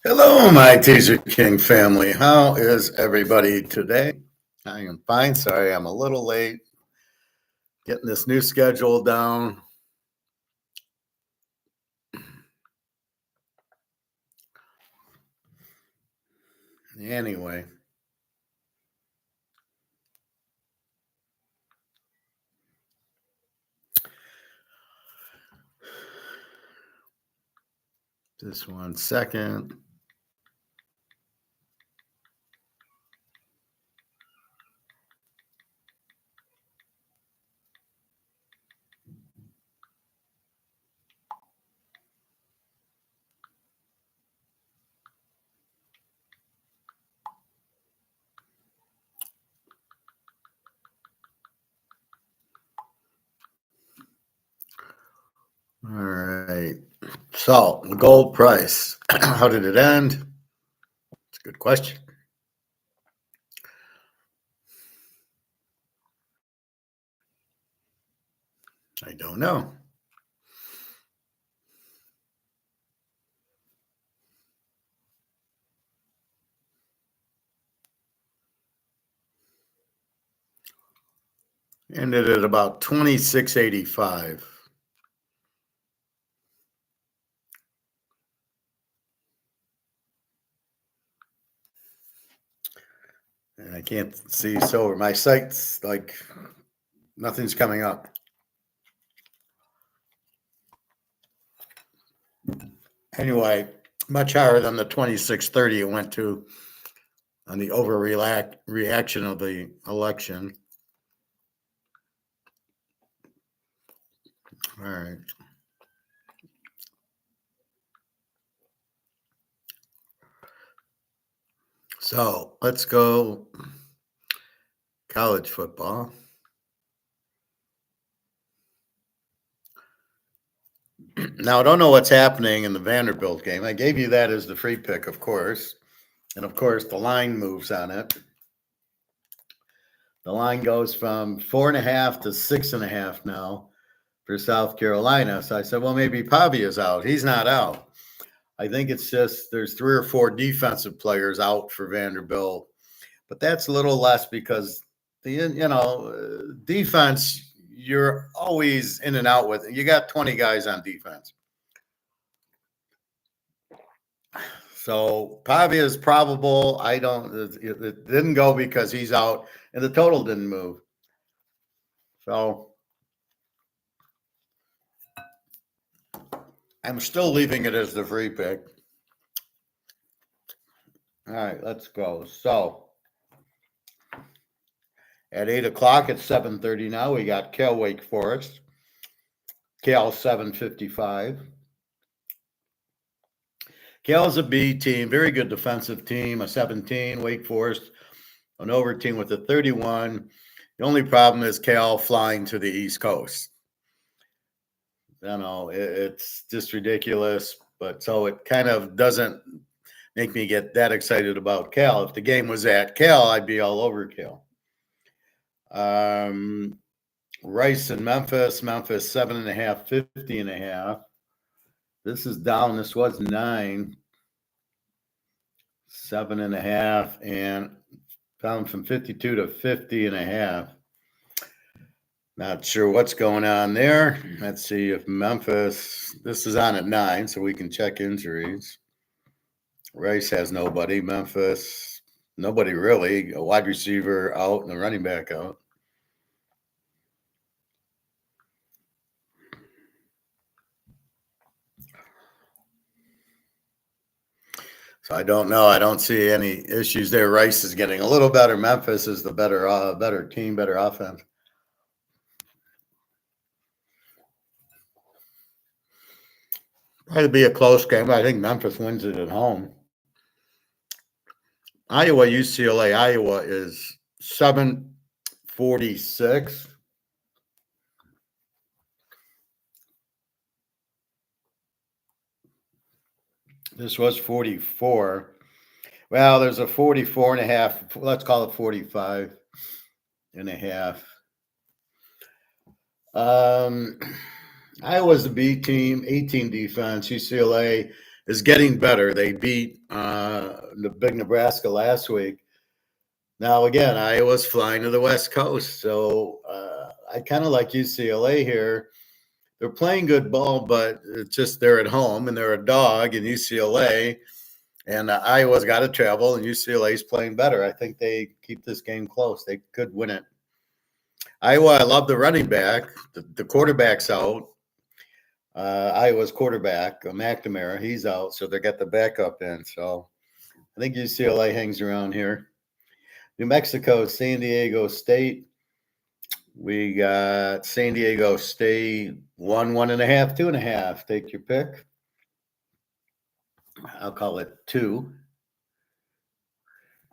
Hello, my Teaserking family. How is everybody today? I am fine. Sorry, I'm a little late getting this new schedule down. Anyway, just 1 second. All right. So the gold price, how did it end? It's a good question. I don't know. Ended at about 26.85. And I can't see silver. My site's like nothing's coming up. Anyway, much higher than the 26.30 it went to on the overreaction of the election. All right. So let's go college football. Now, I don't know what's happening in the Vanderbilt game. I gave you that as the free pick, of course. And of course, the line moves on it. The line goes from 4.5 to 6.5 now for South Carolina. So I said, well, maybe Pavia's out. He's not out. I think it's just there's 3 or 4 defensive players out for Vanderbilt. But that's a little less because the defense, you're always in and out with it. You got 20 guys on defense. So Pavia is probable. It didn't go because he's out, and the total didn't move. So I'm still leaving it as the free pick. All right, let's go. So at 8 o'clock, it's 7:30 now. We got Cal Wake Forest. Cal 7:55. Cal's a B team, very good defensive team, a 17. Wake Forest, an over team with a 31. The only problem is Cal flying to the East Coast. It's just ridiculous. But so it kind of doesn't make me get that excited about Cal. If the game was at Cal, I'd be all over Cal. Rice and Memphis 7.5, 50.5. This is down. This was 9, 7.5, and down from 52 to 50.5. Not sure what's going on there. Let's see if Memphis, this is on at 9, so we can check injuries. Rice has nobody. Memphis, nobody really. A wide receiver out and a running back out. So I don't know. I don't see any issues there. Rice is getting a little better. Memphis is the better team, better offense. Probably be a close game. I think Memphis wins it at home. Iowa, UCLA. Iowa is 7:46. This was 44. Well, there's a 44.5. Let's call it 45.5. Iowa's the B team, 18 defense. UCLA is getting better. They beat the big Nebraska last week. Now, again, Iowa's flying to the West Coast. So I kind of like UCLA here. They're playing good ball, but it's just they're at home and they're a dog in UCLA. And Iowa's got to travel, and UCLA's playing better. I think they keep this game close. They could win it. Iowa, I love the running back. The quarterback's out. Iowa's quarterback, McNamara, he's out, so they got the backup in. So I think UCLA hangs around here. New Mexico, San Diego State. We got San Diego State 1.5, 2.5. Take your pick. I'll call it 2.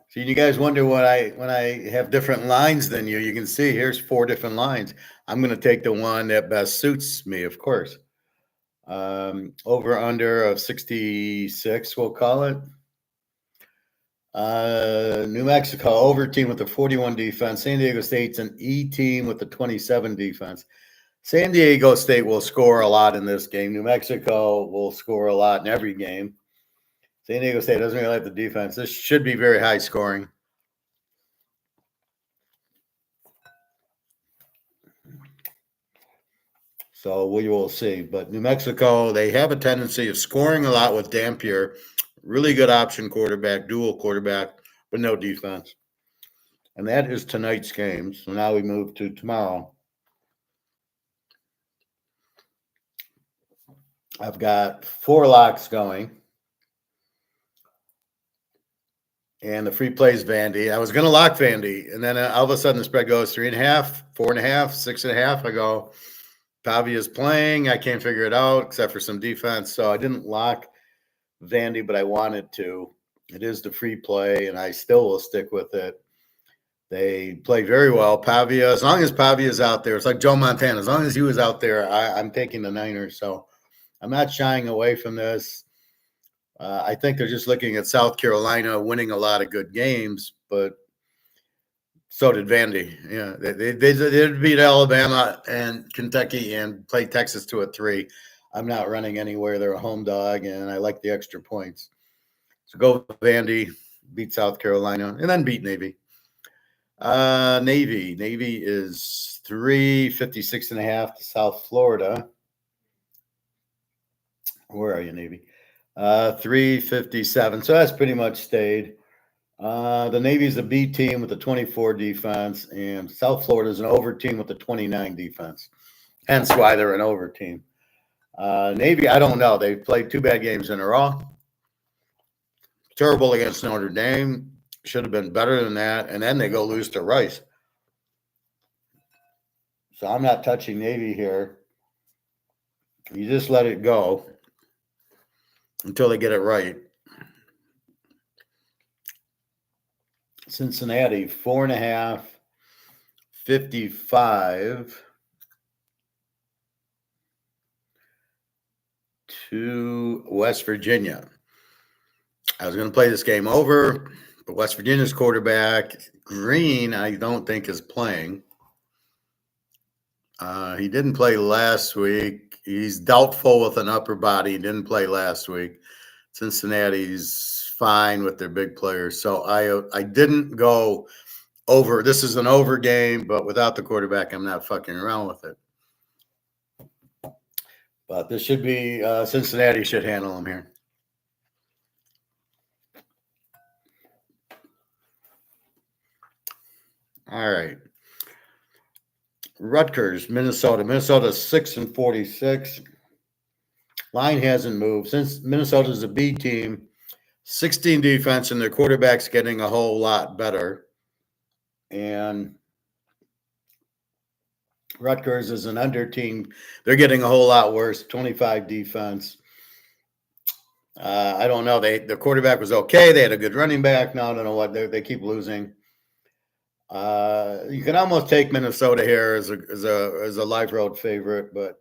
So you guys wonder when I have different lines than you. You can see here's 4 different lines. I'm going to take the one that best suits me, of course. Over under of 66, we'll call it. New Mexico over team with the 41 defense. San Diego State's an E team with the 27 defense. San Diego State will score a lot in this game. New Mexico will score a lot in every game. San Diego State doesn't really like the defense. This should be very high scoring. So we will see. But New Mexico, they have a tendency of scoring a lot with Dampier. Really good option quarterback, dual quarterback, but no defense. And that is tonight's game. So now we move to tomorrow. I've got 4 locks going. And the free plays Vandy. I was going to lock Vandy. And then all of a sudden the spread goes 3.5, 4.5, 6.5. I go, Pavia's playing. I can't figure it out except for some defense. So I didn't lock Vandy, but I wanted to. It is the free play, and I still will stick with it. They play very well. Pavia, as long as Pavia's out there, it's like Joe Montana. As long as he was out there, I'm taking the Niners. So I'm not shying away from this. I think they're just looking at South Carolina winning a lot of good games, but so did Vandy. Yeah, they did beat Alabama and Kentucky and play Texas to a 3. I'm not running anywhere. They're a home dog, and I like the extra points. So go with Vandy, beat South Carolina, and then beat Navy. Navy is 356.5 to South Florida. Where are you, Navy? 357. So that's pretty much stayed. The Navy's a B team with a 24 defense, and South Florida is an over team with a 29 defense. Hence why they're an over team. Navy, I don't know. They played 2 bad games in a row. Terrible against Notre Dame. Should have been better than that. And then they go lose to Rice. So I'm not touching Navy here. You just let it go until they get it right. Cincinnati, 4.5, 55 to West Virginia. I was going to play this game over, but West Virginia's quarterback, Green, I don't think is playing. He didn't play last week. He's doubtful with an upper body. He didn't play last week. Cincinnati's fine with their big players. So I didn't go over. This is an over game, but without the quarterback, I'm not fucking around with it. But this should be Cincinnati should handle them here. All right. Rutgers, Minnesota. Minnesota 6-46. Line hasn't moved. Since Minnesota's a B team, 16 defense, and their quarterback's getting a whole lot better. And Rutgers is an under team. They're getting a whole lot worse, 25 defense. I don't know. The quarterback was okay. They had a good running back. No, I don't know what. They keep losing. You can almost take Minnesota here as a live road favorite, but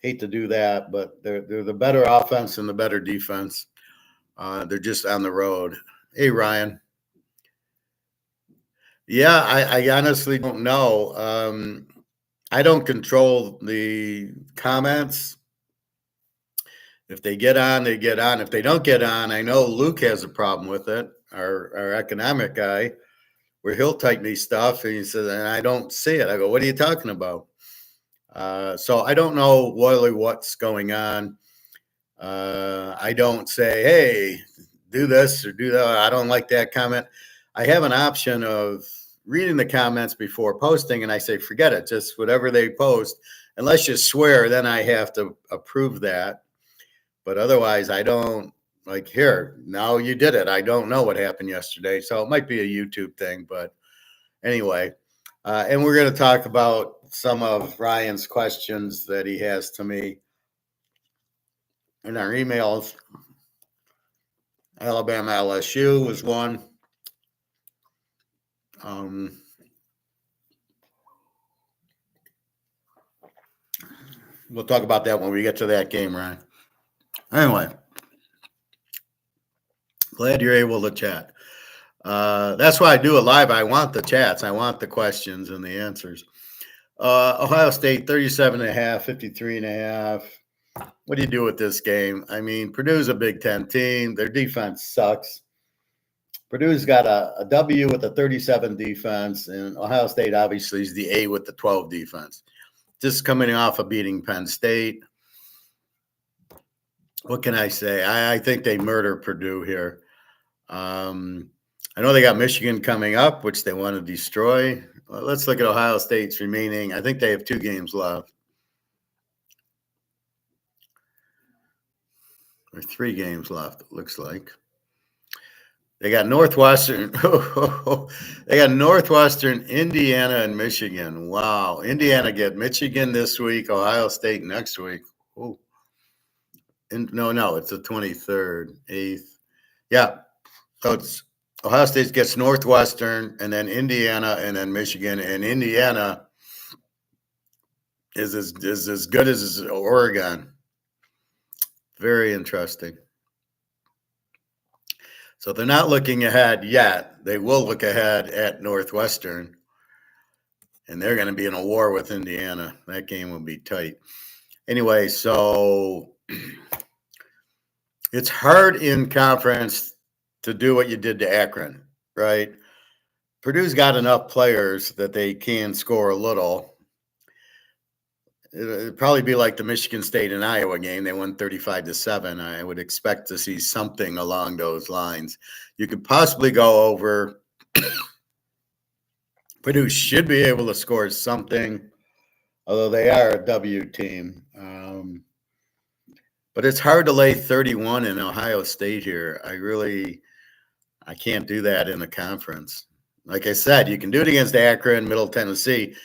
hate to do that. But they're the better offense and the better defense. They're just on the road. Hey, Ryan. Yeah, I honestly don't know. I don't control the comments. If they get on, they get on. If they don't get on, I know Luke has a problem with it, our economic guy, where he'll type me stuff and he says, and I don't see it. I go, what are you talking about? So I don't know really what's going on. I don't say, hey, do this or do that. I don't like that comment. I have an option of reading the comments before posting, and I say, forget it, just whatever they post, unless you swear, then I have to approve that. But otherwise, I don't like here. Now you did it. I don't know what happened yesterday. So it might be a YouTube thing. But anyway, and we're going to talk about some of Ryan's questions that he has to me in our emails. Alabama LSU was one. We'll talk about that when we get to that game, Ryan. Anyway, glad you're able to chat. That's why I do it live. I want the chats. I want the questions and the answers. Ohio State, 37.5, 53.5. What do you do with this game? I mean, Purdue's a Big Ten team. Their defense sucks. Purdue's got a W with a 37 defense, and Ohio State obviously is the A with the 12 defense. Just coming off of beating Penn State. What can I say? I think they murder Purdue here. I know they got Michigan coming up, which they want to destroy. Well, let's look at Ohio State's remaining. I think they have 2 games left. Or 3 games left, it looks like. They got Northwestern. They got Northwestern, Indiana, and Michigan. Wow. Indiana get Michigan this week, Ohio State next week. Oh. No, it's the 23rd, 8th. Yeah. So it's Ohio State gets Northwestern, and then Indiana, and then Michigan. And Indiana is as good as Oregon. Very interesting. So they're not looking ahead yet. They will look ahead at Northwestern, and they're going to be in a war with Indiana. That game will be tight. Anyway, so it's hard in conference to do what you did to Akron, right? Purdue's got enough players that they can score a little. It'd probably be like the Michigan State and Iowa game. They won 35-7. I would expect to see something along those lines. You could possibly go over. Purdue should be able to score something, although they are a W team. But it's hard to lay 31 in Ohio State here. I can't do that in a conference. Like I said, you can do it against Akron, Middle Tennessee.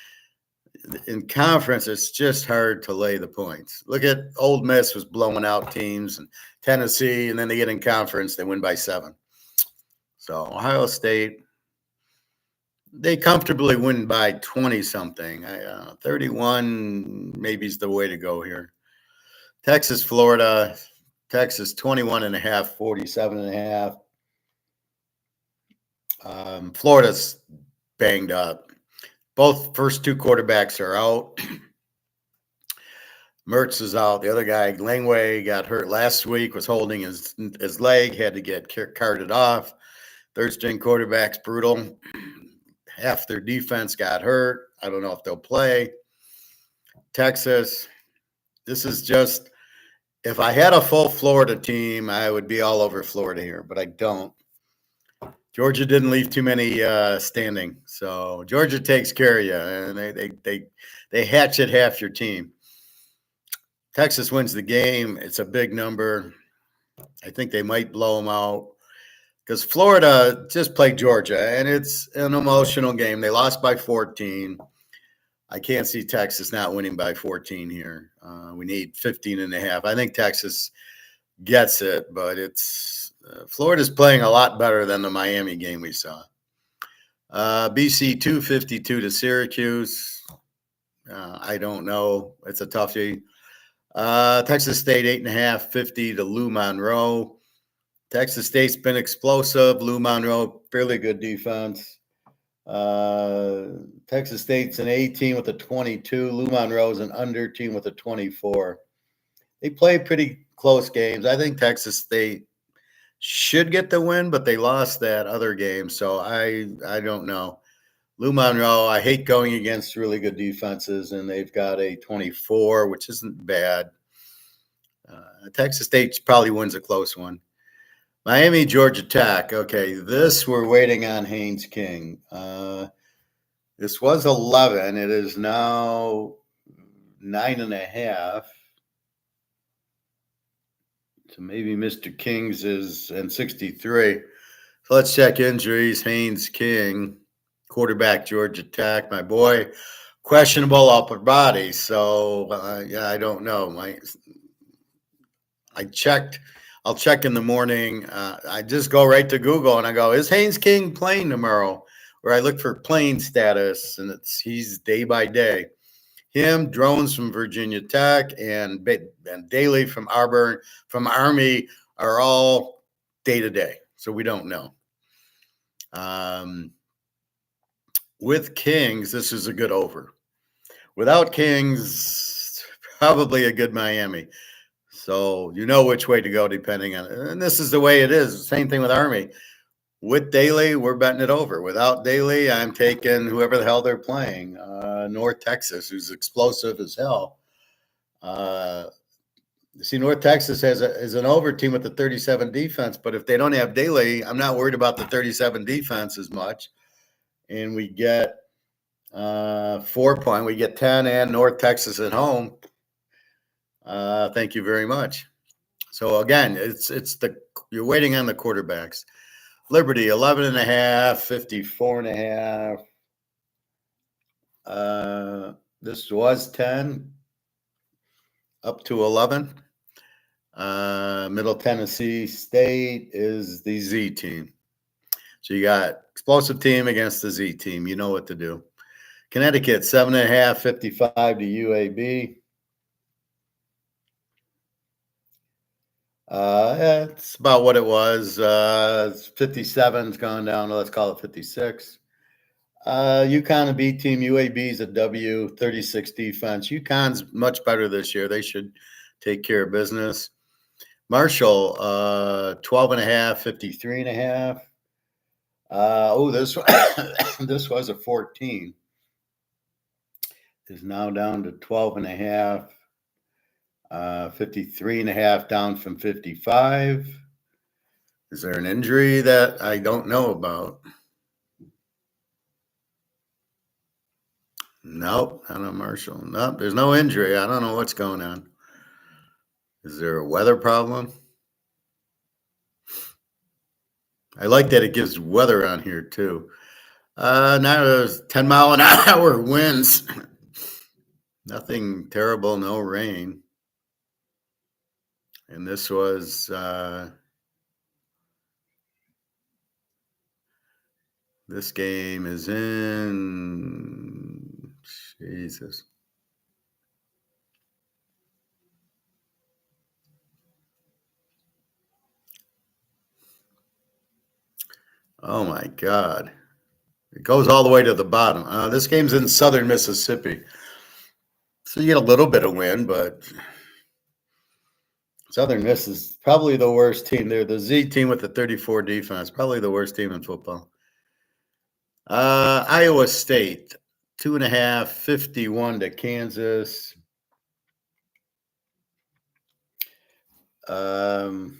In conference, it's just hard to lay the points. Look at Ole Miss was blowing out teams, and Tennessee, and then they get in conference, they win by 7. So Ohio State, they comfortably win by 20-something. 31 maybe is the way to go here. Texas, Florida, Texas 21.5, 47.5. Florida's banged up. Both first 2 quarterbacks are out. Mertz is out. The other guy, Langway, got hurt last week, was holding his leg, had to get carted off. Third-string quarterback's brutal. Half their defense got hurt. I don't know if they'll play. Texas, this is just – if I had a full Florida team, I would be all over Florida here, but I don't. Georgia didn't leave too many standing, so Georgia takes care of you, and they hatchet half your team. Texas wins the game. It's a big number. I think they might blow them out because Florida just played Georgia, and it's an emotional game. They lost by 14. I can't see Texas not winning by 14 here. We need 15.5. I think Texas gets it, but it's Florida's playing a lot better than the Miami game we saw. BC 252 to Syracuse. I don't know. It's a toughie. Texas State 8.5, 50 to Lou Monroe. Texas State's been explosive. Lou Monroe, fairly good defense. Texas State's an A team with a 22. Lou Monroe's an under team with a 24. They play pretty close games. I think Texas State should get the win, but they lost that other game, so I don't know. Lou Monroe, I hate going against really good defenses, and they've got a 24, which isn't bad. Texas State probably wins a close one. Miami, Georgia Tech. Okay, this we're waiting on Haynes King. This was 11. It is now 9.5. So maybe Mr. King's is in 63. So let's check injuries. Haynes King, quarterback, Georgia Tech. My boy, questionable upper body. So yeah, I don't know. I checked. I'll check in the morning. I just go right to Google and I go, is Haynes King playing tomorrow? Or I look for playing status, and he's day by day. Him, Drones from Virginia Tech, and Daly from Auburn, from Army are all day to day. So we don't know. With Kings, this is a good over. Without Kings, probably a good Miami. So you know which way to go depending on it. And this is the way it is. Same thing with Army. With Daly, we're betting it over. Without Daly, I'm taking whoever the hell they're playing. North Texas, who's explosive as hell. See, North Texas is an over team with the 37 defense, but if they don't have Daly, I'm not worried about the 37 defense as much. And we get 4 point. We get 10 and North Texas at home. Thank you very much. So again, you're waiting on the quarterbacks. Liberty 11.5, 54.5. This was 10 up to 11. Middle Tennessee State is the Z team. So you got explosive team against the Z team. You know what to do. Connecticut 7.5, 55 to UAB. It's about what it was. 57's gone down. Let's call it 56. UConn a B team. UAB's a W. 36 defense. UConn's much better this year. They should take care of business. Marshall 12.5, 53.5. This was a 14. Is now down to 12.5. 53.5 down from 55. Is there an injury that I don't know about? Nope, not on Marshall. Nope, there's no injury. I don't know what's going on. Is there a weather problem? I like that it gives weather on here too. Now there's 10-mile-an-hour winds. Nothing terrible, no rain. And this was this game is in Jesus. Oh my God. It goes all the way to the bottom. This game's in southern Mississippi. So you get a little bit of wind, but Southern Miss is probably the worst team. They're the Z team with the 34 defense, probably the worst team in football. Iowa State, 2.5, 51 to Kansas. Iowa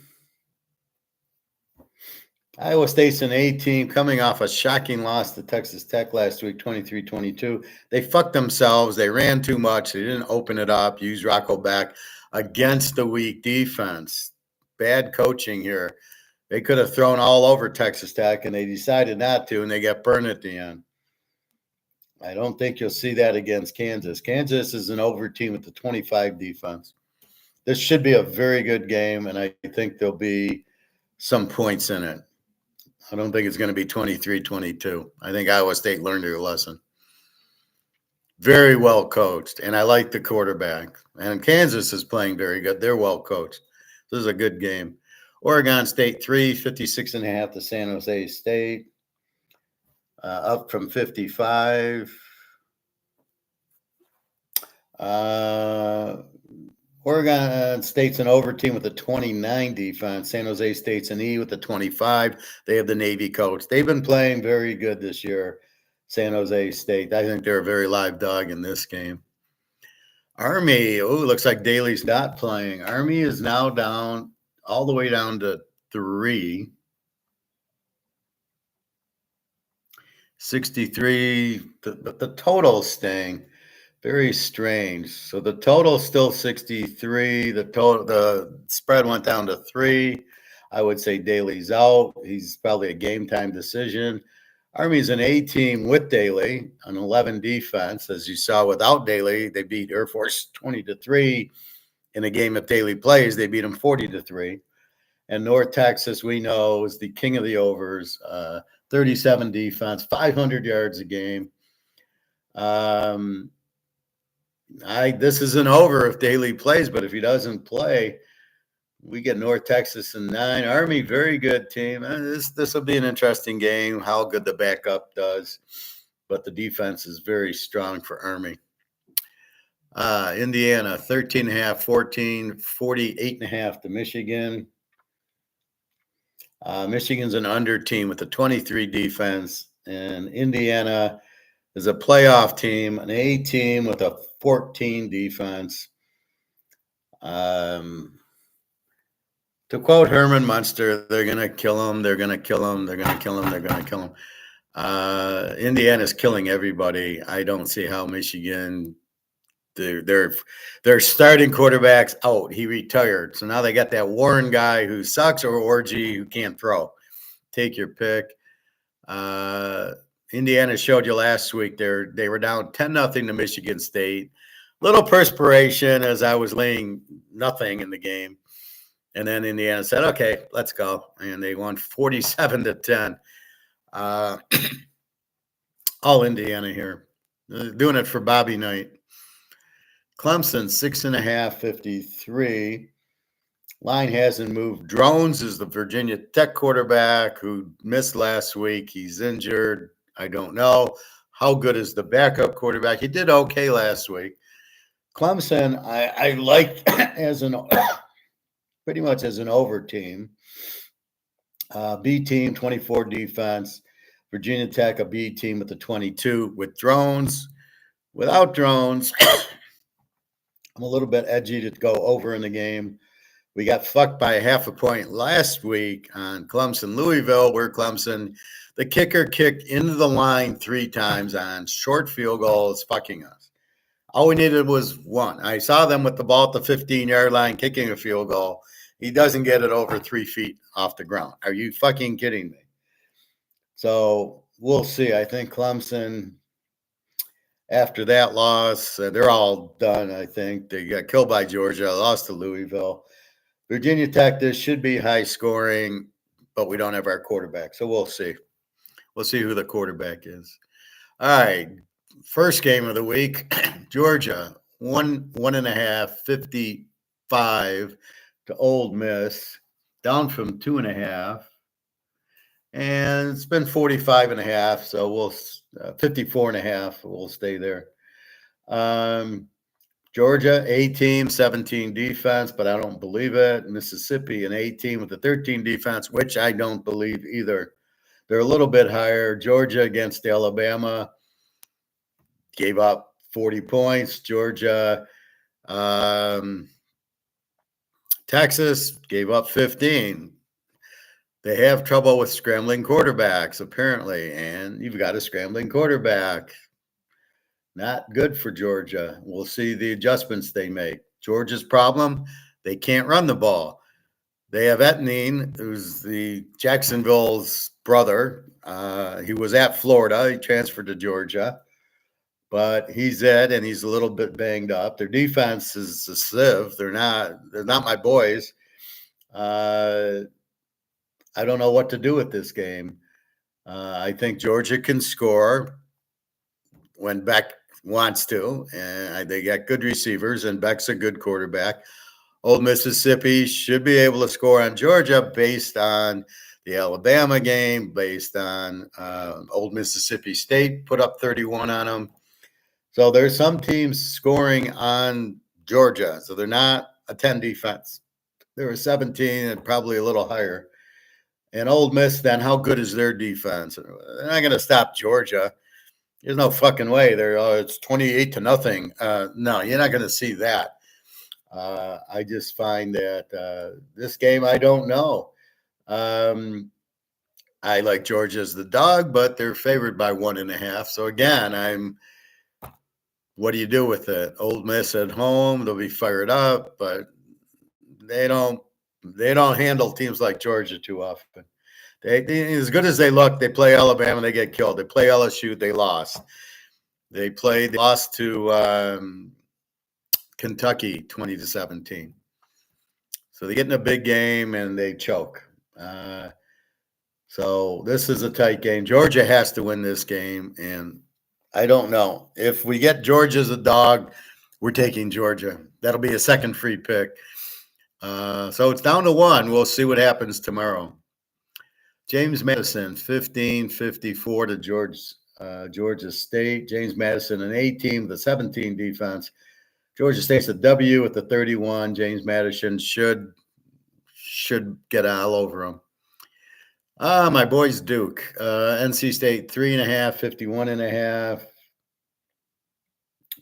State's an A team coming off a shocking loss to Texas Tech last week, 23-22. They fucked themselves. They ran too much. They didn't open it up, use Rocco back against the weak defense. Bad coaching here. They could have thrown all over Texas Tech, and they decided not to, and they got burned at the end. I don't think you'll see that against Kansas. Kansas is an over team with the 25 defense. This should be a very good game, and I think there'll be some points in it. I don't think it's going to be 23-22. I think Iowa State learned their lesson. Very well coached, and I like the quarterback. And Kansas is playing very good. They're well coached. This is a good game. Oregon State 3, 56.5 to San Jose State. up from 55. Oregon State's an over team with a 29 defense. San Jose State's an E with a 25. They have the Navy coach. They've been playing very good this year. San Jose State. I think they're a very live dog in this game. Army. Oh, looks like Daly's not playing. Army is now down all the way down to 3. 63, but the total's staying. Very strange. So the total's still 63. The spread went down to 3. I would say Daly's out. He's probably a game time decision. Army's an A team with Daly, an 11 defense. As you saw without Daly, they beat Air Force 20-3. In a game if Daly plays, they beat them 40-3. And North Texas, we know, is the king of the overs. 37 defense, 500 yards a game. This is an over if Daly plays, but if he doesn't play, we get North Texas in 9. Army, very good team. This will be an interesting game, how good the backup does, but the defense is very strong for Army. Indiana, 13.5, 14, 48.5 to Michigan. Michigan's an under team with a 23 defense, and Indiana is a playoff team, an A team with a 14 defense. To quote Herman Munster, they're going to kill him. They're going to kill him. They're going to kill him. They're going to kill him. Indiana's killing everybody. I don't see how Michigan, their starting quarterback's out. He retired. So now they got that Warren guy who sucks, or Orgy who can't throw. Take your pick. Indiana showed you last week they were down 10-0 to Michigan State. Little perspiration as I was laying nothing in the game. And then Indiana said, okay, let's go. And they won 47-10. All Indiana here. Doing it for Bobby Knight. Clemson, 6.5, 53. Line hasn't moved. Drones is the Virginia Tech quarterback who missed last week. He's injured. I don't know. How good is the backup quarterback? He did okay last week. Clemson, I like as pretty much as an over team. B team, 24 defense. Virginia Tech, a B team with the 22 with drones. Without drones, I'm a little bit edgy to go over in the game. We got fucked by 0.5 point last week on Clemson-Louisville, where Clemson, the kicker kicked into the line 3 times on short field goals, fucking us. All we needed was 1. I saw them with the ball at the 15-yard line kicking a field goal. He doesn't get it over 3 feet off the ground. Are you fucking kidding me? So we'll see. I think Clemson, after that loss, they're all done, I think. They got killed by Georgia, lost to Louisville. Virginia Tech, this should be high scoring, but we don't have our quarterback. So we'll see. We'll see who the quarterback is. All right. First game of the week, Georgia, 1.5, 55 to Ole Miss, down from 2.5. And it's been 45.5, so we'll 54.5. We'll stay there. Georgia, A team, 17 defense, but I don't believe it. Mississippi, an A team with a 13 defense, which I don't believe either. They're a little bit higher. Georgia against Alabama gave up 40 points. Georgia, Texas gave up 15. They have trouble with scrambling quarterbacks, apparently, and you've got a scrambling quarterback. Not good for Georgia. We'll see the adjustments they make. Georgia's problem, they can't run the ball. They have Etnine, who's the Jacksonville's brother. He was at Florida. He transferred to Georgia. But he's Ed, and he's a little bit banged up. Their defense is a sieve. They're not my boys. I don't know what to do with this game. I think Georgia can score when Beck wants to, and they got good receivers, and Beck's a good quarterback. Old Mississippi should be able to score on Georgia based on the Alabama game, based on Old Mississippi State put up 31 on them. So there's some teams scoring on Georgia. So they're not a 10 defense. They're a 17 and probably a little higher. And Old Miss, then how good is their defense? They're not going to stop Georgia. There's no fucking way. It's 28-0. No, you're not going to see that. I just find that this game, I don't know. I like Georgia as the dog, but they're favored by 1.5. So again, what do you do with it? Old Miss at home, they'll be fired up, but they don't handle teams like Georgia too often. They as good as they look, they play Alabama, they get killed. They play LSU, they lost. They lost to Kentucky 20-17. So they get in a big game and they choke. So this is a tight game. Georgia has to win this game, and I don't know. If we get Georgia as a dog, we're taking Georgia. That'll be a second free pick. So it's down to 1. We'll see what happens tomorrow. James Madison, 15-54 to Georgia State. James Madison, an A team, the 17 defense. Georgia State's a W with the 31. James Madison should get all over them. My boys Duke. NC State, 3.5, 51.5.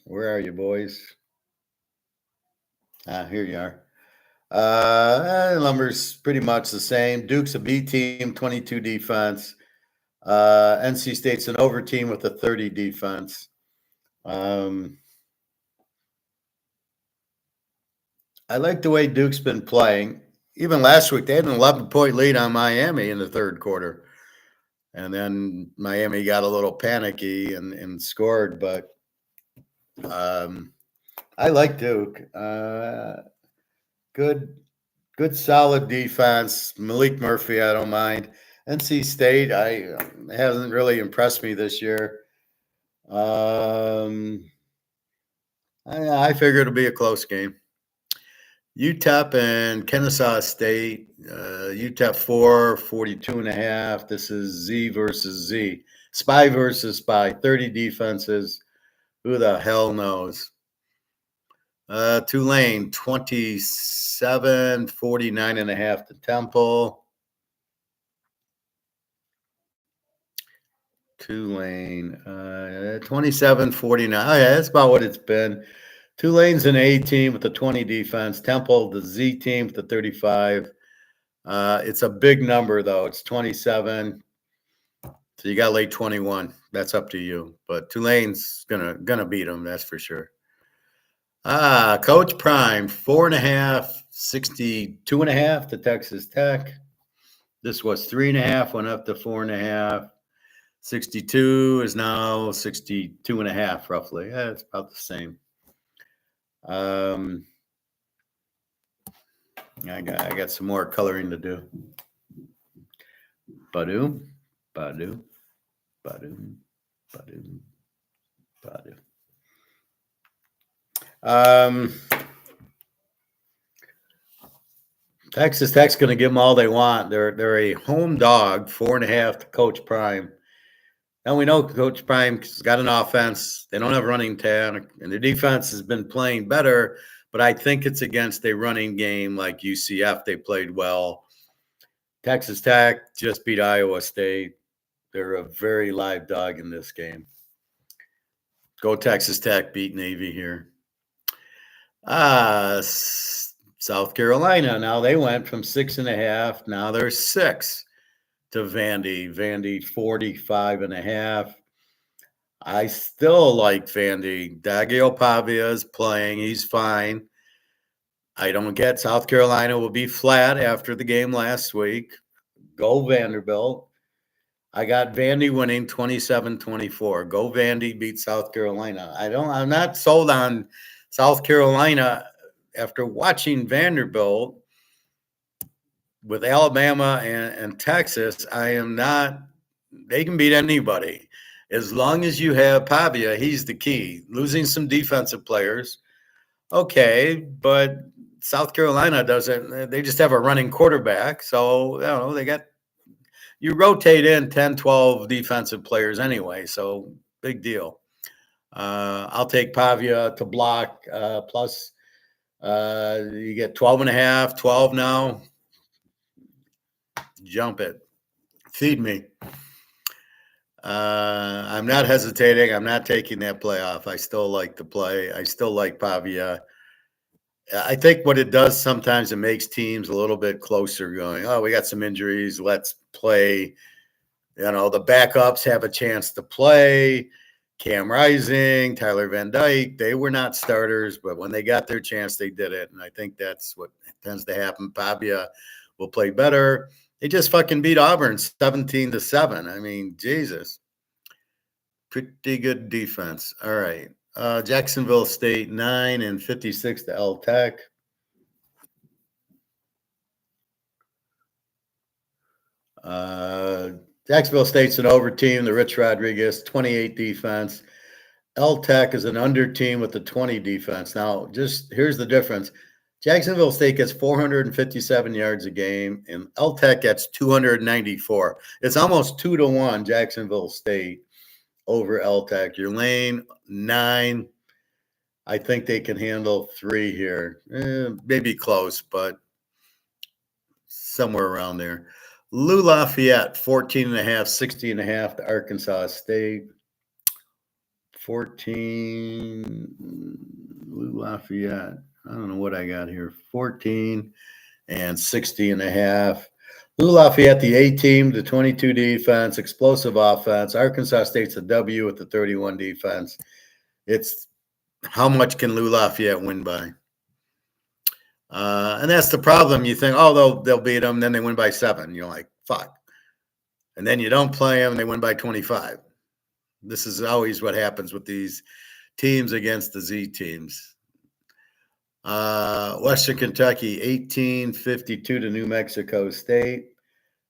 Where are you, boys? Here you are. Numbers pretty much the same. Duke's a B team, 22 defense. NC State's an over team with a 30 defense. I like the way Duke's been playing. Even last week, they had an 11-point lead on Miami in the third quarter. And then Miami got a little panicky and scored. But I like Duke. Good, solid defense. Malik Murphy, I don't mind. NC State, hasn't really impressed me this year. I figure it'll be a close game. UTEP and Kennesaw State. UTEP 4, 42.5. This is Z versus Z. Spy versus Spy. 30 defenses. Who the hell knows? Tulane, 27, 49.5 to Temple. Tulane, 27, 49. Oh, yeah, that's about what it's been. Tulane's an A team with the 20 defense. Temple, the Z team with the 35. It's a big number, though. It's 27. So you got late 21. That's up to you. But Tulane's gonna beat them, that's for sure. Coach Prime, 4.5, 62.5 to Texas Tech. This was 3.5, went up to 4.5. 62 is now 62.5, roughly. Yeah, it's about the same. I got some more coloring to do. Badoo, badoo, badoo, badoo, badoo. Texas Tech's going to give them all they want. They're a home dog, 4.5 to Coach Prime. And we know Coach Prime's got an offense. They don't have running talent, and their defense has been playing better. But I think it's against a running game like UCF. They played well. Texas Tech just beat Iowa State. They're a very live dog in this game. Go Texas Tech, beat Navy here. South Carolina. Now they went from 6.5. Now they're 6 to Vandy. Vandy 45.5. I still like Vandy. Daggio Pavia is playing. He's fine. I don't get South Carolina will be flat after the game last week. Go Vanderbilt. I got Vandy winning 27-24. Go Vandy, beat South Carolina. I'm not sold on South Carolina after watching Vanderbilt with Alabama and Texas. I am not. They can beat anybody. As long as you have Pavia, he's the key. Losing some defensive players, okay, but South Carolina doesn't. They just have a running quarterback, so they got you rotate in 10, 12 defensive players anyway, so big deal. I'll take Pavia to block plus. You get 12 and a half, 12 now. Jump it. Feed me. I'm not hesitating. I'm not taking that play off. I still like the play. I still like Pavia. I think what it does sometimes, it makes teams a little bit closer going, oh, we got some injuries. Let's play. You know, the backups have a chance to play. Cam Rising, Tyler Van Dyke, they were not starters, but when they got their chance, they did it. And I think that's what tends to happen. Pavia will play better. They just fucking beat Auburn 17-7. I mean, Jesus. Pretty good defense. All right. Jacksonville State 9-56 to L Tech. Jacksonville State's an over team. The Rich Rodriguez 28 defense. L Tech is an under team with the 20 defense. Now, just here's the difference. Jacksonville State gets 457 yards a game, and L Tech gets 294. It's almost 2-1 Jacksonville State over L Tech. Your lane 9. I think they can handle 3 here. Maybe close, but somewhere around there. Lou Lafayette 14.5, 60.5 to Arkansas State. 14. Lou Lafayette. I don't know what I got here. 14 and 60.5. Lou Lafayette, the A team, the 22 defense, explosive offense. Arkansas State's a W with the 31 defense. It's how much can Lou Lafayette win by? And that's the problem. You think, oh, they'll beat them, then they win by 7. You're like, fuck. And then you don't play them, and they win by 25. This is always what happens with these teams against the Z teams. Western Kentucky, 18-52 to New Mexico State.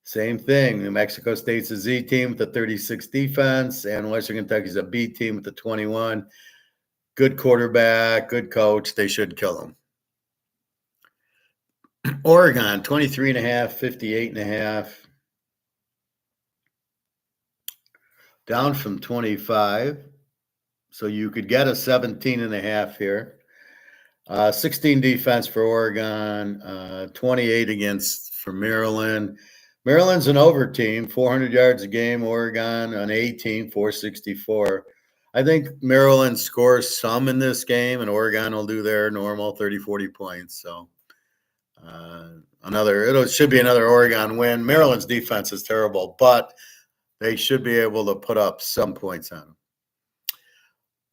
Same thing. New Mexico State's a Z team with the 36 defense, and Western Kentucky's a B team with the 21. Good quarterback, good coach. They should kill them. Oregon, 23.5, 58.5. Down from 25. So you could get a 17.5 here. 16 defense for Oregon, 28 for Maryland. Maryland's an over team, 400 yards a game. Oregon, an A team, 464. I think Maryland scores some in this game, and Oregon will do their normal 30, 40 points. So it should be another Oregon win. Maryland's defense is terrible, but they should be able to put up some points on them.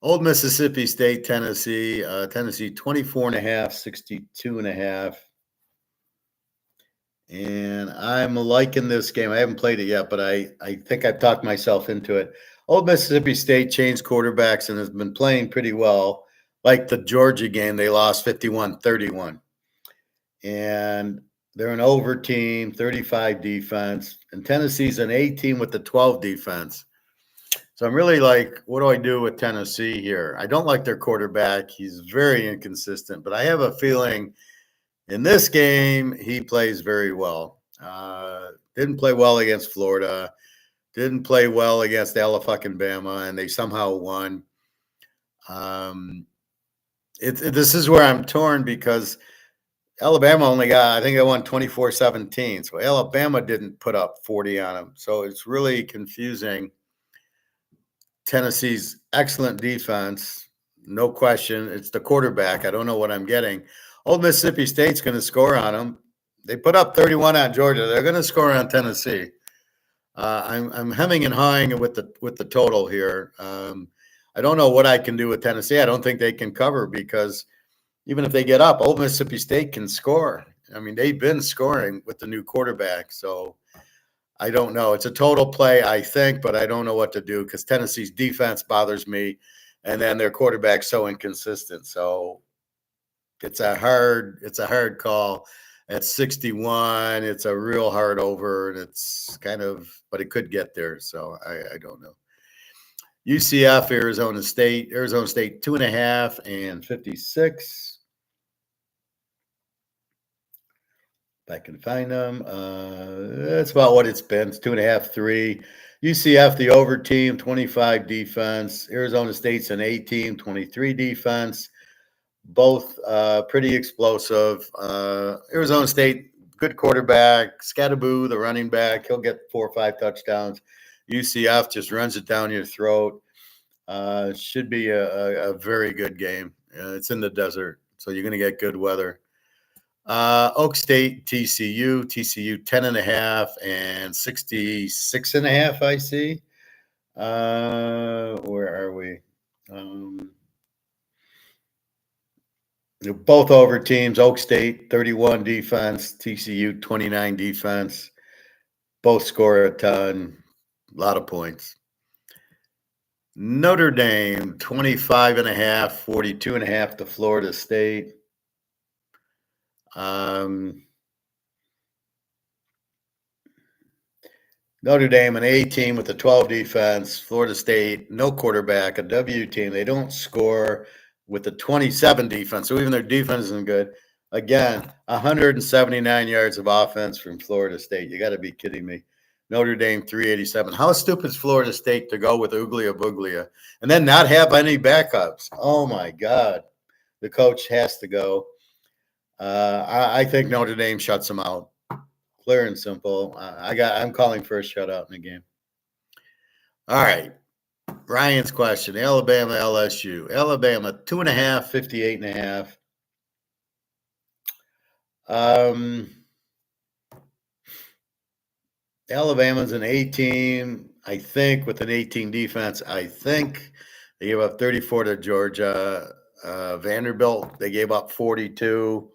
Old Mississippi State, Tennessee. Tennessee 24.5, 62.5. And I'm liking this game. I haven't played it yet, but I think I've talked myself into it. Old Mississippi State changed quarterbacks and has been playing pretty well. Like the Georgia game, they lost 51-31. And they're an over team, 35 defense. And Tennessee's an A team with the 12 defense. So I'm really like, what do I do with Tennessee here? I don't like their quarterback. He's very inconsistent, but I have a feeling in this game, he plays very well. Didn't play well against Florida. Didn't play well against Alabama, and they somehow won. This is where I'm torn because Alabama only got, I think they won 24-17. So Alabama didn't put up 40 on them. So it's really confusing. Tennessee's excellent defense, no question. It's the quarterback. I don't know what I'm getting. Old Mississippi State's going to score on them. They put up 31 on Georgia. They're going to score on Tennessee. I'm hemming and hawing with the total here. I don't know what I can do with Tennessee. I don't think they can cover because even if they get up, Old Mississippi State can score. I mean, they've been scoring with the new quarterback. So I don't know. It's a total play, I think, but I don't know what to do because Tennessee's defense bothers me, and then their quarterback's so inconsistent. So it's a hard call. At 61, it's a real hard over, and it's kind of, but it could get there. So I don't know. UCF, Arizona State 2.5 and 56. If I can find them. That's about what it's been. It's 2.5, 3. UCF, the over team, 25 defense. Arizona State's an A team, 23 defense. Both pretty explosive. Arizona State, good quarterback. Scattaboo, the running back, he'll get 4 or 5 touchdowns. UCF just runs it down your throat. Should be a very good game. It's in the desert, so you're going to get good weather. Oak State, TCU 10.5 and 66.5. I see. Where are we? Both over teams. Oak State 31 defense, TCU 29 defense. Both score a ton, a lot of points. Notre Dame 25.5, 42.5 to Florida State. Notre Dame, an A team with a 12 defense. Florida State, no quarterback, a W team. They don't score with a 27 defense. So even their defense isn't good. Again, 179 yards of offense from Florida State. You got to be kidding me. Notre Dame, 387. How stupid is Florida State to go with Uglia Buglia and then not have any backups? Oh, my God. The coach has to go. I think Notre Dame shuts them out. Clear and simple. I'm calling for a shutout in the game. All right. Ryan's question. Alabama, LSU. Alabama, 2.5, 58.5. Alabama's an A team, I think, with an 18 defense. I think they gave up 34 to Georgia. Vanderbilt, they gave up 42.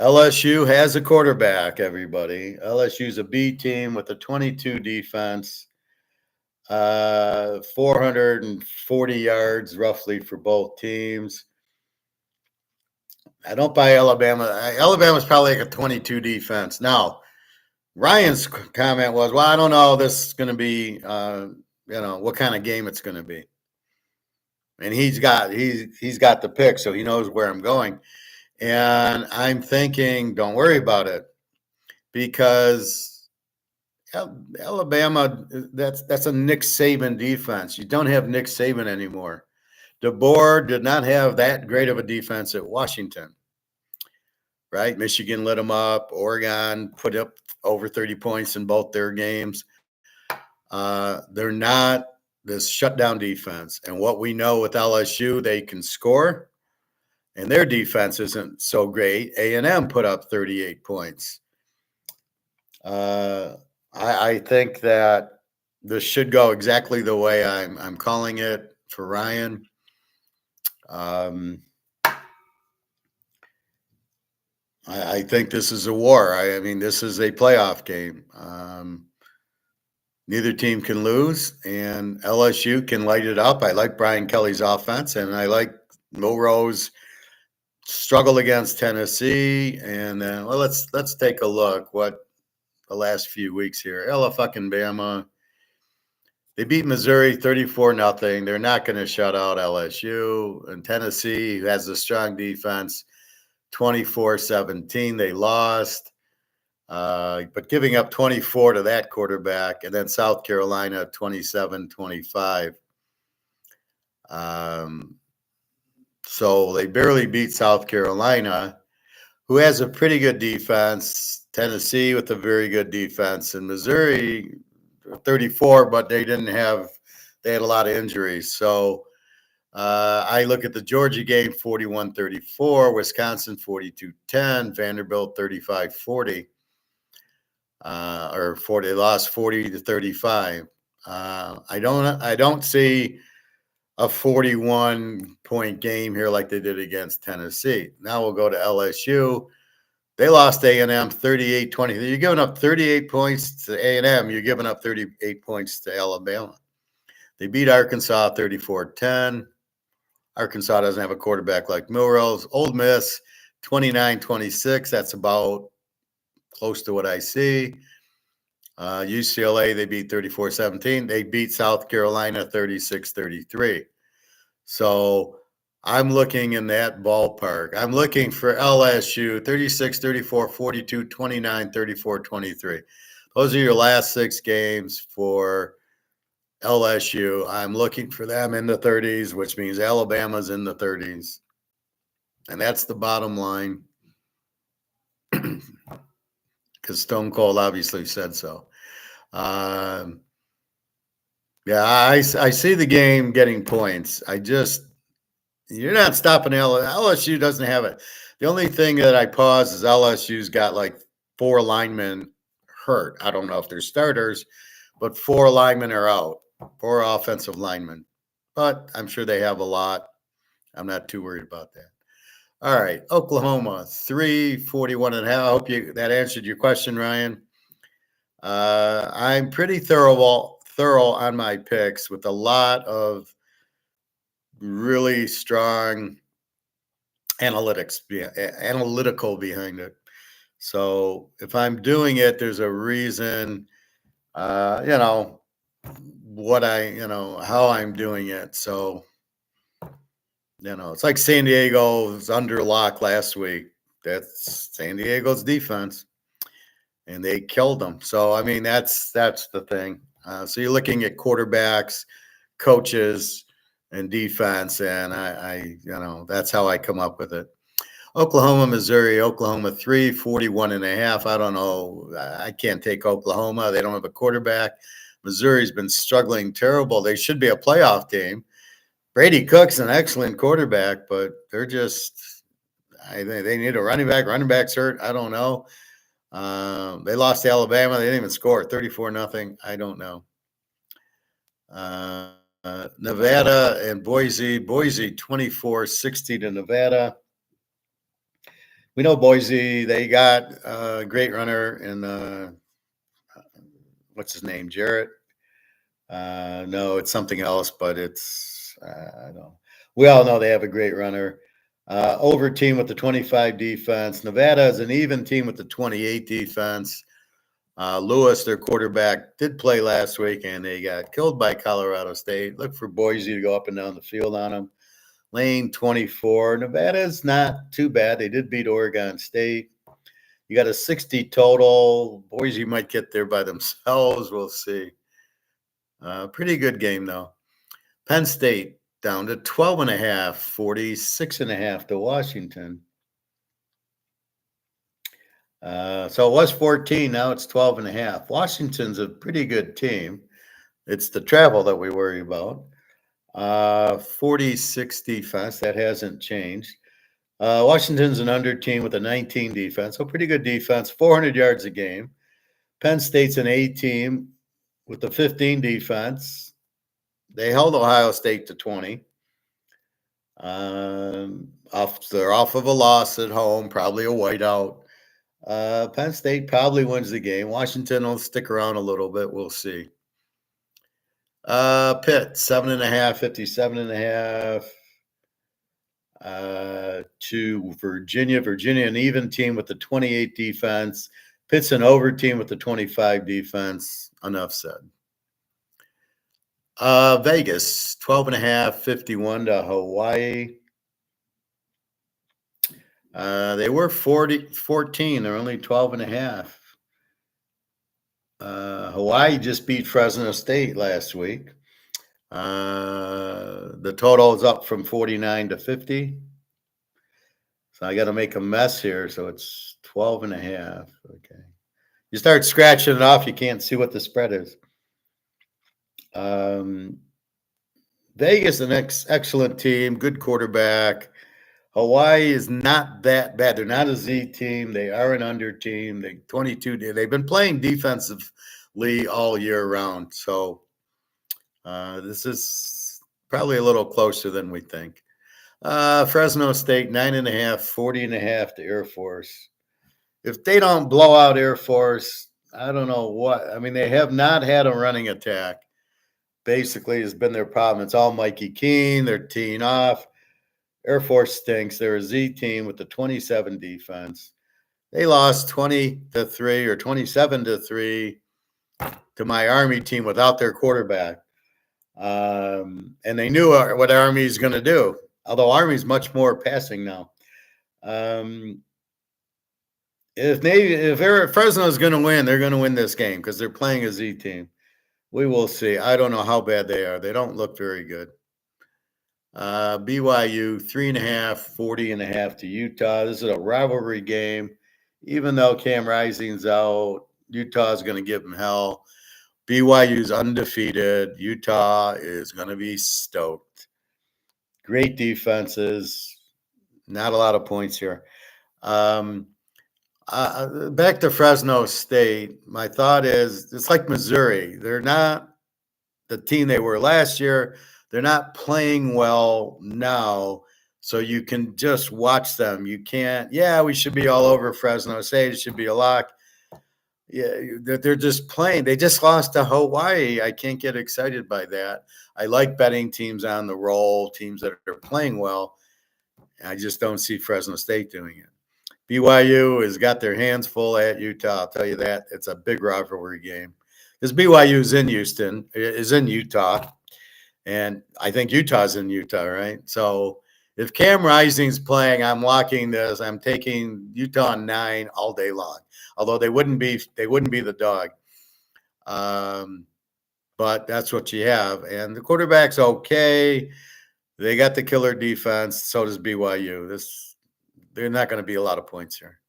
LSU has a quarterback, everybody. LSU's a B team with a 22 defense, 440 yards roughly for both teams. I don't buy Alabama. Alabama's probably like a 22 defense. Now, Ryan's comment was, well, I don't know. This is going to be, what kind of game it's going to be. And he's got the pick, so he knows where I'm going. And I'm thinking, don't worry about it, because Alabama, that's a Nick Saban defense. You don't have Nick Saban anymore. DeBoer did not have that great of a defense at Washington, right? Michigan lit them up. Oregon put up over 30 points in both their games. They're not this shutdown defense. And what we know with LSU, they can score, and their defense isn't so great. A&M put up 38 points. I think that this should go exactly the way I'm calling it for Ryan. I think this is a war. I mean, this is a playoff game. Neither team can lose, and LSU can light it up. I like Brian Kelly's offense, and I like Milroe's struggle against Tennessee. And then, well, let's take a look what the last few weeks here. fucking Bama. They beat Missouri 34-0. They're not going to shut out LSU. And Tennessee, who has a strong defense, 24-17. They lost. But giving up 24 to that quarterback, and then South Carolina 27-25. So they barely beat South Carolina, who has a pretty good defense. Tennessee with a very good defense, and Missouri 34, but they had a lot of injuries. So I look at the Georgia game, 41-34, Wisconsin 42-10, Vanderbilt 35-40. They lost 40-35. I don't see a 41-point game here like they did against Tennessee. Now we'll go to LSU. They lost A&M 38-20. You're giving up 38 points to A&M. You're giving up 38 points to Alabama. They beat Arkansas 34-10. Arkansas doesn't have a quarterback like Milroe's. Ole Miss 29-26. That's about close to what I see. UCLA, they beat 34-17. They beat South Carolina 36-33. So I'm looking in that ballpark. I'm looking for LSU 36, 34, 42, 29, 34, 23. Those are your last 6 games for LSU. I'm looking for them in the 30s, which means Alabama's in the 30s. And that's the bottom line. Because Stone Cold obviously said so. Yeah, I see the game getting points. You're not stopping LSU doesn't have it. The only thing that I pause is LSU's got like 4 linemen hurt. I don't know if they're starters, but 4 linemen are out, 4 offensive linemen. But I'm sure they have a lot. I'm not too worried about that. All right, Oklahoma 341.5. I hope that answered your question, Ryan. I'm pretty thorough on my picks with a lot of really strong analytical behind it. So if I'm doing it, there's a reason, how I'm doing it. So, it's like San Diego was under lock last week. That's San Diego's defense, and they killed them. So, I mean, that's the thing. So you're looking at quarterbacks, coaches, and defense, and I that's how I come up with it. Oklahoma, Missouri, Oklahoma 341.5. I don't know. I can't take Oklahoma. They don't have a quarterback. Missouri's been struggling terrible. They should be a playoff team. Brady Cook's an excellent quarterback, but they're just they need a running back. Running back's hurt. I don't know. They lost to Alabama. They didn't even score 34-0. I don't know. Nevada and Boise. Boise 24-60 to Nevada. We know Boise, they got a great runner in, what's his name, Jarrett? No, it's something else, but it's, I don't know. We all know they have a great runner. Over team with the 25 defense. Nevada is an even team with the 28 defense. Lewis, their quarterback, did play last week, and they got killed by Colorado State. Look for Boise to go up and down the field on them. Lane 24. Nevada's not too bad. They did beat Oregon State. You got a 60 total. Boise might get there by themselves. We'll see. Pretty good game, though. Penn State down to 12.5, 46.5 to Washington. So it was 14. Now it's 12.5. Washington's a pretty good team. It's the travel that we worry about. 46 defense. That hasn't changed. Washington's an under team with a 19 defense. So pretty good defense. 400 yards a game. Penn State's an A team with the 15 defense. They held Ohio State to 20. They're off of a loss at home, probably a whiteout. Penn State probably wins the game. Washington will stick around a little bit. We'll see. Pitt, 7.5, 57.5. To Virginia. Virginia, an even team with the 28 defense. Pitt's an over team with the 25 defense. Enough said. Vegas, 12.5, 51 to Hawaii. They were 14. They're only 12.5. Hawaii just beat Fresno State last week. The total is up from 49 to 50. So I got to make a mess here. So it's 12.5. Okay. You start scratching it off, you can't see what the spread is. Vegas, an excellent team, good quarterback. Hawaii is not that bad. They're not a Z team. They are an under team. They've been playing defensively all year round. So this is probably a little closer than we think. Fresno State, 9.5, 40.5 to Air Force. If they don't blow out Air Force, I don't know what. I mean, they have not had a running attack. Basically, has been their problem. It's all Mikey Keene. They're teeing off. Air Force stinks. They're a Z team with the 27 defense. They lost 20-3 or 27-3 to my Army team without their quarterback. And they knew what Army is going to do. although Army's much more passing now. If Fresno's going to win, they're going to win this game because they're playing a Z team. We will see. I don't know how bad they are. They don't look very good. BYU 3.5, 40.5 to Utah. This is a rivalry game. Even though Cam Rising's out, Utah is going to give them hell. BYU's undefeated. Utah is going to be stoked. Great defenses. Not a lot of points here. Back to Fresno State. My thought is it's like Missouri. They're not the team they were last year. They're not playing well now. So you can just watch them. You can't, we should be all over Fresno State. It should be a lock. Yeah, they're just playing. They just lost to Hawaii. I can't get excited by that. I like betting teams on the roll, teams that are playing well. I just don't see Fresno State doing it. BYU has got their hands full at Utah. I'll tell you that. It's a big rivalry game because BYU is in Houston, is in Utah, and I think Utah's in Utah, right? So if Cam Rising's playing, I'm locking this. I'm taking Utah 9 all day long. Although they wouldn't be the dog. But that's what you have. And the quarterback's okay. They got the killer defense. So does BYU. They're not going to be a lot of points here.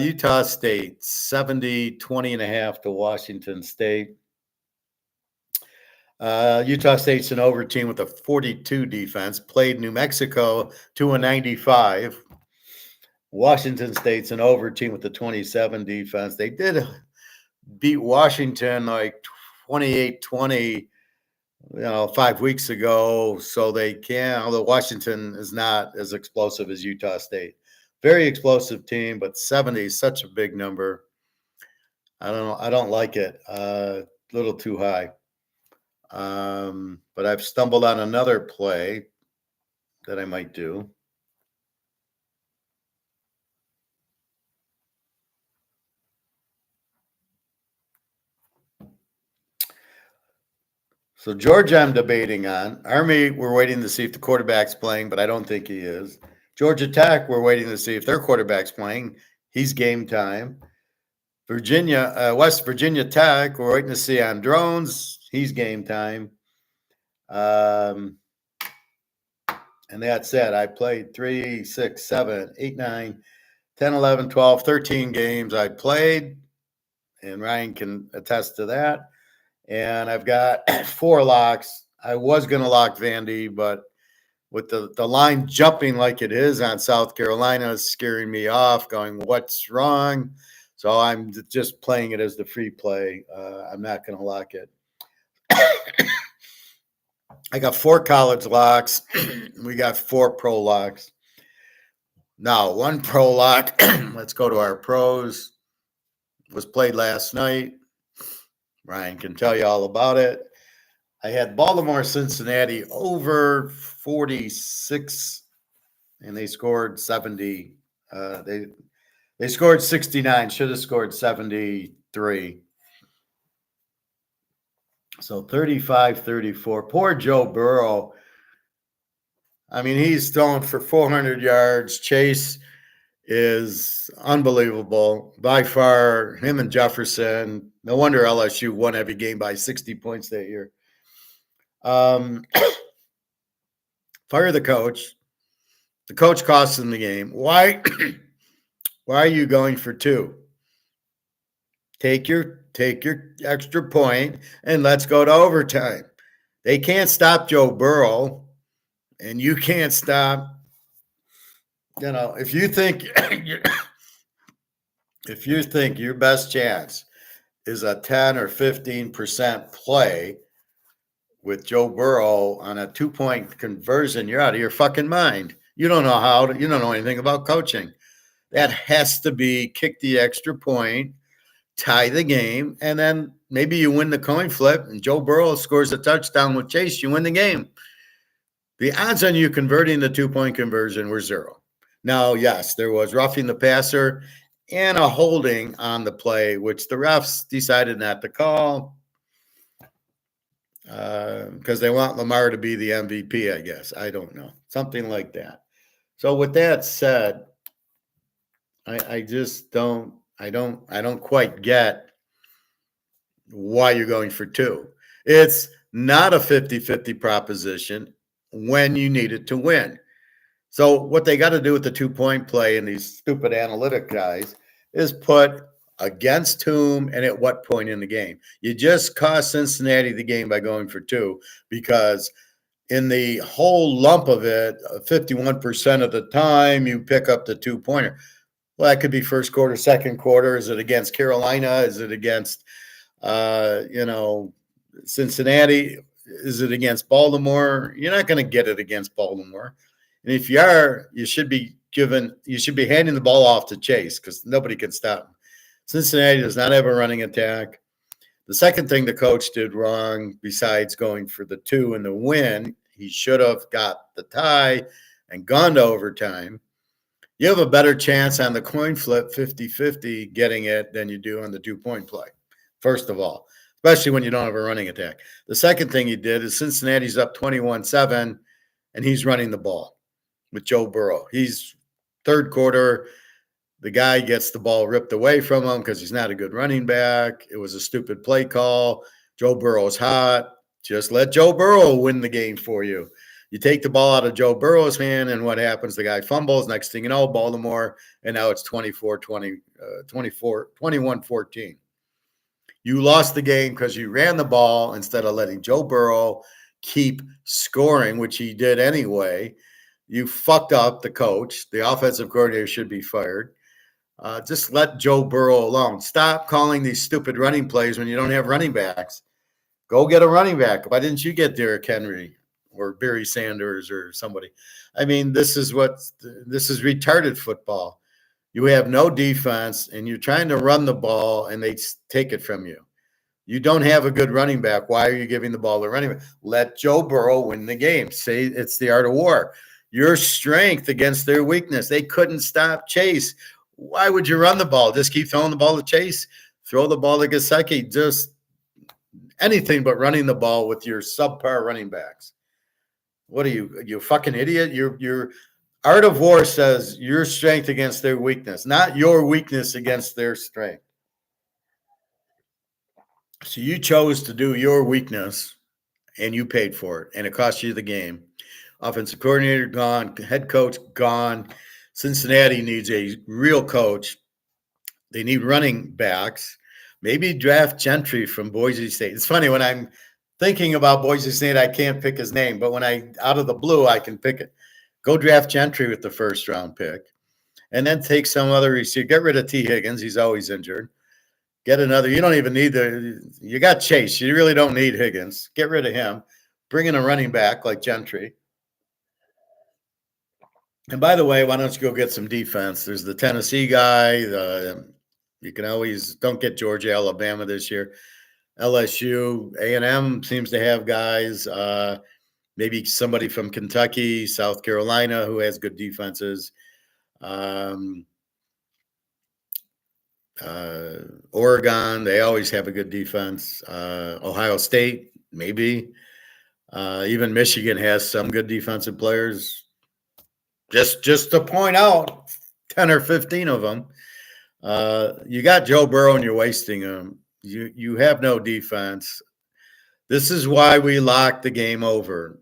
Utah State, 70, 20.5 to Washington State. Utah State's an over team with a 42 defense. Played New Mexico to a 95. Washington State's an over team with the 27 defense. They did beat Washington like 28-20, 5 weeks ago. So they can, although Washington is not as explosive as Utah State. Very explosive team, but 70 is such a big number. I don't know. I don't like it. A little too high. But I've stumbled on another play that I might do. So Georgia, I'm debating on. Army, we're waiting to see if the quarterback's playing, but I don't think he is. Georgia Tech, we're waiting to see if their quarterback's playing. He's game time. West Virginia Tech, we're waiting to see on drones. He's game time. And that's it. I played 3, 6, 7, 8, 9, 10, 11, 12, 13 games I played. And Ryan can attest to that. And I've got 4 locks. I was going to lock Vandy, but with the line jumping like it is on South Carolina is scaring me off, going, what's wrong? So I'm just playing it as the free play. I'm not going to lock it. I got 4 college locks. We got 4 pro locks. Now, 1 pro lock, let's go to our pros, was played last night. Ryan can tell you all about it. I had Baltimore, Cincinnati over 46, and they scored 70. They scored 69, should have scored 73. So 35-34. Poor Joe Burrow. I mean, he's throwing for 400 yards. Chase is unbelievable. By far, him and Jefferson. No wonder LSU won every game by 60 points that year. Fire the coach. The coach costs him the game. Why are you going for 2? Take your extra point and let's go to overtime. They can't stop Joe Burrow, and you can't stop. If you think your best chance is a 10 or 15% play with Joe Burrow on a 2-point conversion, you're out of your fucking mind. You don't know anything about coaching. That has to be kick the extra point, tie the game, and then maybe you win the coin flip and Joe Burrow scores a touchdown with Chase, you win the game. The odds on you converting the 2-point conversion were 0. Now, yes, there was roughing the passer and a holding on the play, which the refs decided not to call. because they want Lamar to be the MVP, I guess. I don't know. Something like that. So with that said, I just don't quite get why you're going for two. It's not a 50-50 proposition when you need it to win. So what they got to do with the 2-point play and these stupid analytic guys is put against whom and at what point in the game. You just cost Cincinnati the game by going for two because in the whole lump of it, 51% of the time you pick up the 2-pointer. Well, that could be first quarter, second quarter. Is it against Carolina? Is it against, Cincinnati? Is it against Baltimore? You're not going to get it against Baltimore. And if you are, you should be handing the ball off to Chase because nobody can stop him. Cincinnati does not have a running attack. The second thing the coach did wrong, besides going for the two and the win, he should have got the tie and gone to overtime. You have a better chance on the coin flip 50-50 getting it than you do on the 2-point play, first of all, especially when you don't have a running attack. The second thing he did is Cincinnati's up 21-7, and he's running the ball with Joe Burrow. He's third quarter. The guy gets the ball ripped away from him because he's not a good running back. It was a stupid play call. Joe Burrow's hot. Just let Joe Burrow win the game for you. You take the ball out of Joe Burrow's hand, and what happens? The guy fumbles. Next thing you know, Baltimore, and now it's 21-14. You lost the game because you ran the ball instead of letting Joe Burrow keep scoring, which he did anyway. You fucked up the coach. The offensive coordinator should be fired. Just let Joe Burrow alone. Stop calling these stupid running plays when you don't have running backs. Go get a running back. Why didn't you get Derrick Henry or Barry Sanders or somebody? I mean, this is retarded football. You have no defense, and you're trying to run the ball, and they take it from you. You don't have a good running back. Why are you giving the ball to running back? Let Joe Burrow win the game. Say it's the art of war. Your strength against their weakness. They couldn't stop Chase. Why would you run the ball? Just keep throwing the ball to Chase. Throw the ball to Gesicki. Just anything but running the ball with your subpar running backs. What are you a fucking idiot? Your art of war says your strength against their weakness, not your weakness against their strength. So you chose to do your weakness, and you paid for it, and it cost you the game. Offensive coordinator gone, head coach gone. Cincinnati needs a real coach. They need running backs. Maybe draft Gentry from Boise State. It's funny, when I'm thinking about Boise State, I can't pick his name, but when out of the blue, I can pick it. Go draft Gentry with the first round pick, and then take some other receiver. Get rid of T. Higgins. He's always injured. Get another. You don't even need you got Chase. You really don't need Higgins. Get rid of him. Bring in a running back like Gentry. And by the way, why don't you go get some defense? There's the Tennessee guy. You can always don't get Georgia, Alabama this year. LSU, A&M seems to have guys. Maybe somebody from Kentucky, South Carolina who has good defenses. Oregon, they always have a good defense. Ohio State, maybe. Even Michigan has some good defensive players. Just to point out, 10 or 15 of them. You got Joe Burrow and you're wasting him. You have no defense. This is why we locked the game over.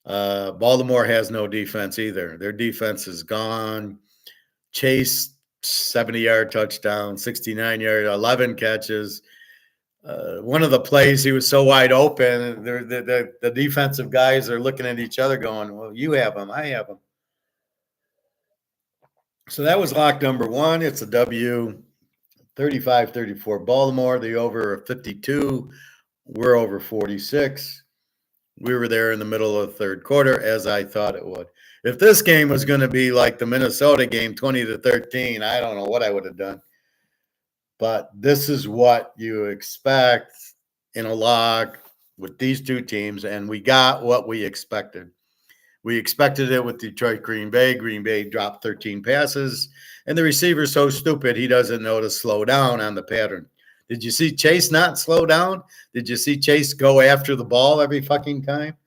Baltimore has no defense either. Their defense is gone. Chase, 70-yard touchdown, 69-yard, 11 catches. One of the plays, he was so wide open. The defensive guys are looking at each other going, well, you have him, I have him. So that was lock number one. It's a W, 35-34 Baltimore. The over 52. We're over 46. We were there in the middle of the third quarter, as I thought it would. If this game was going to be like the Minnesota game, 20-13, I don't know what I would have done. But this is what you expect in a lock with these two teams, and we got what we expected. We expected it with Detroit, Green Bay. Green Bay dropped 13 passes, and the receiver's so stupid he doesn't know to slow down on the pattern. Did you see Chase not slow down? Did you see Chase go after the ball every fucking time?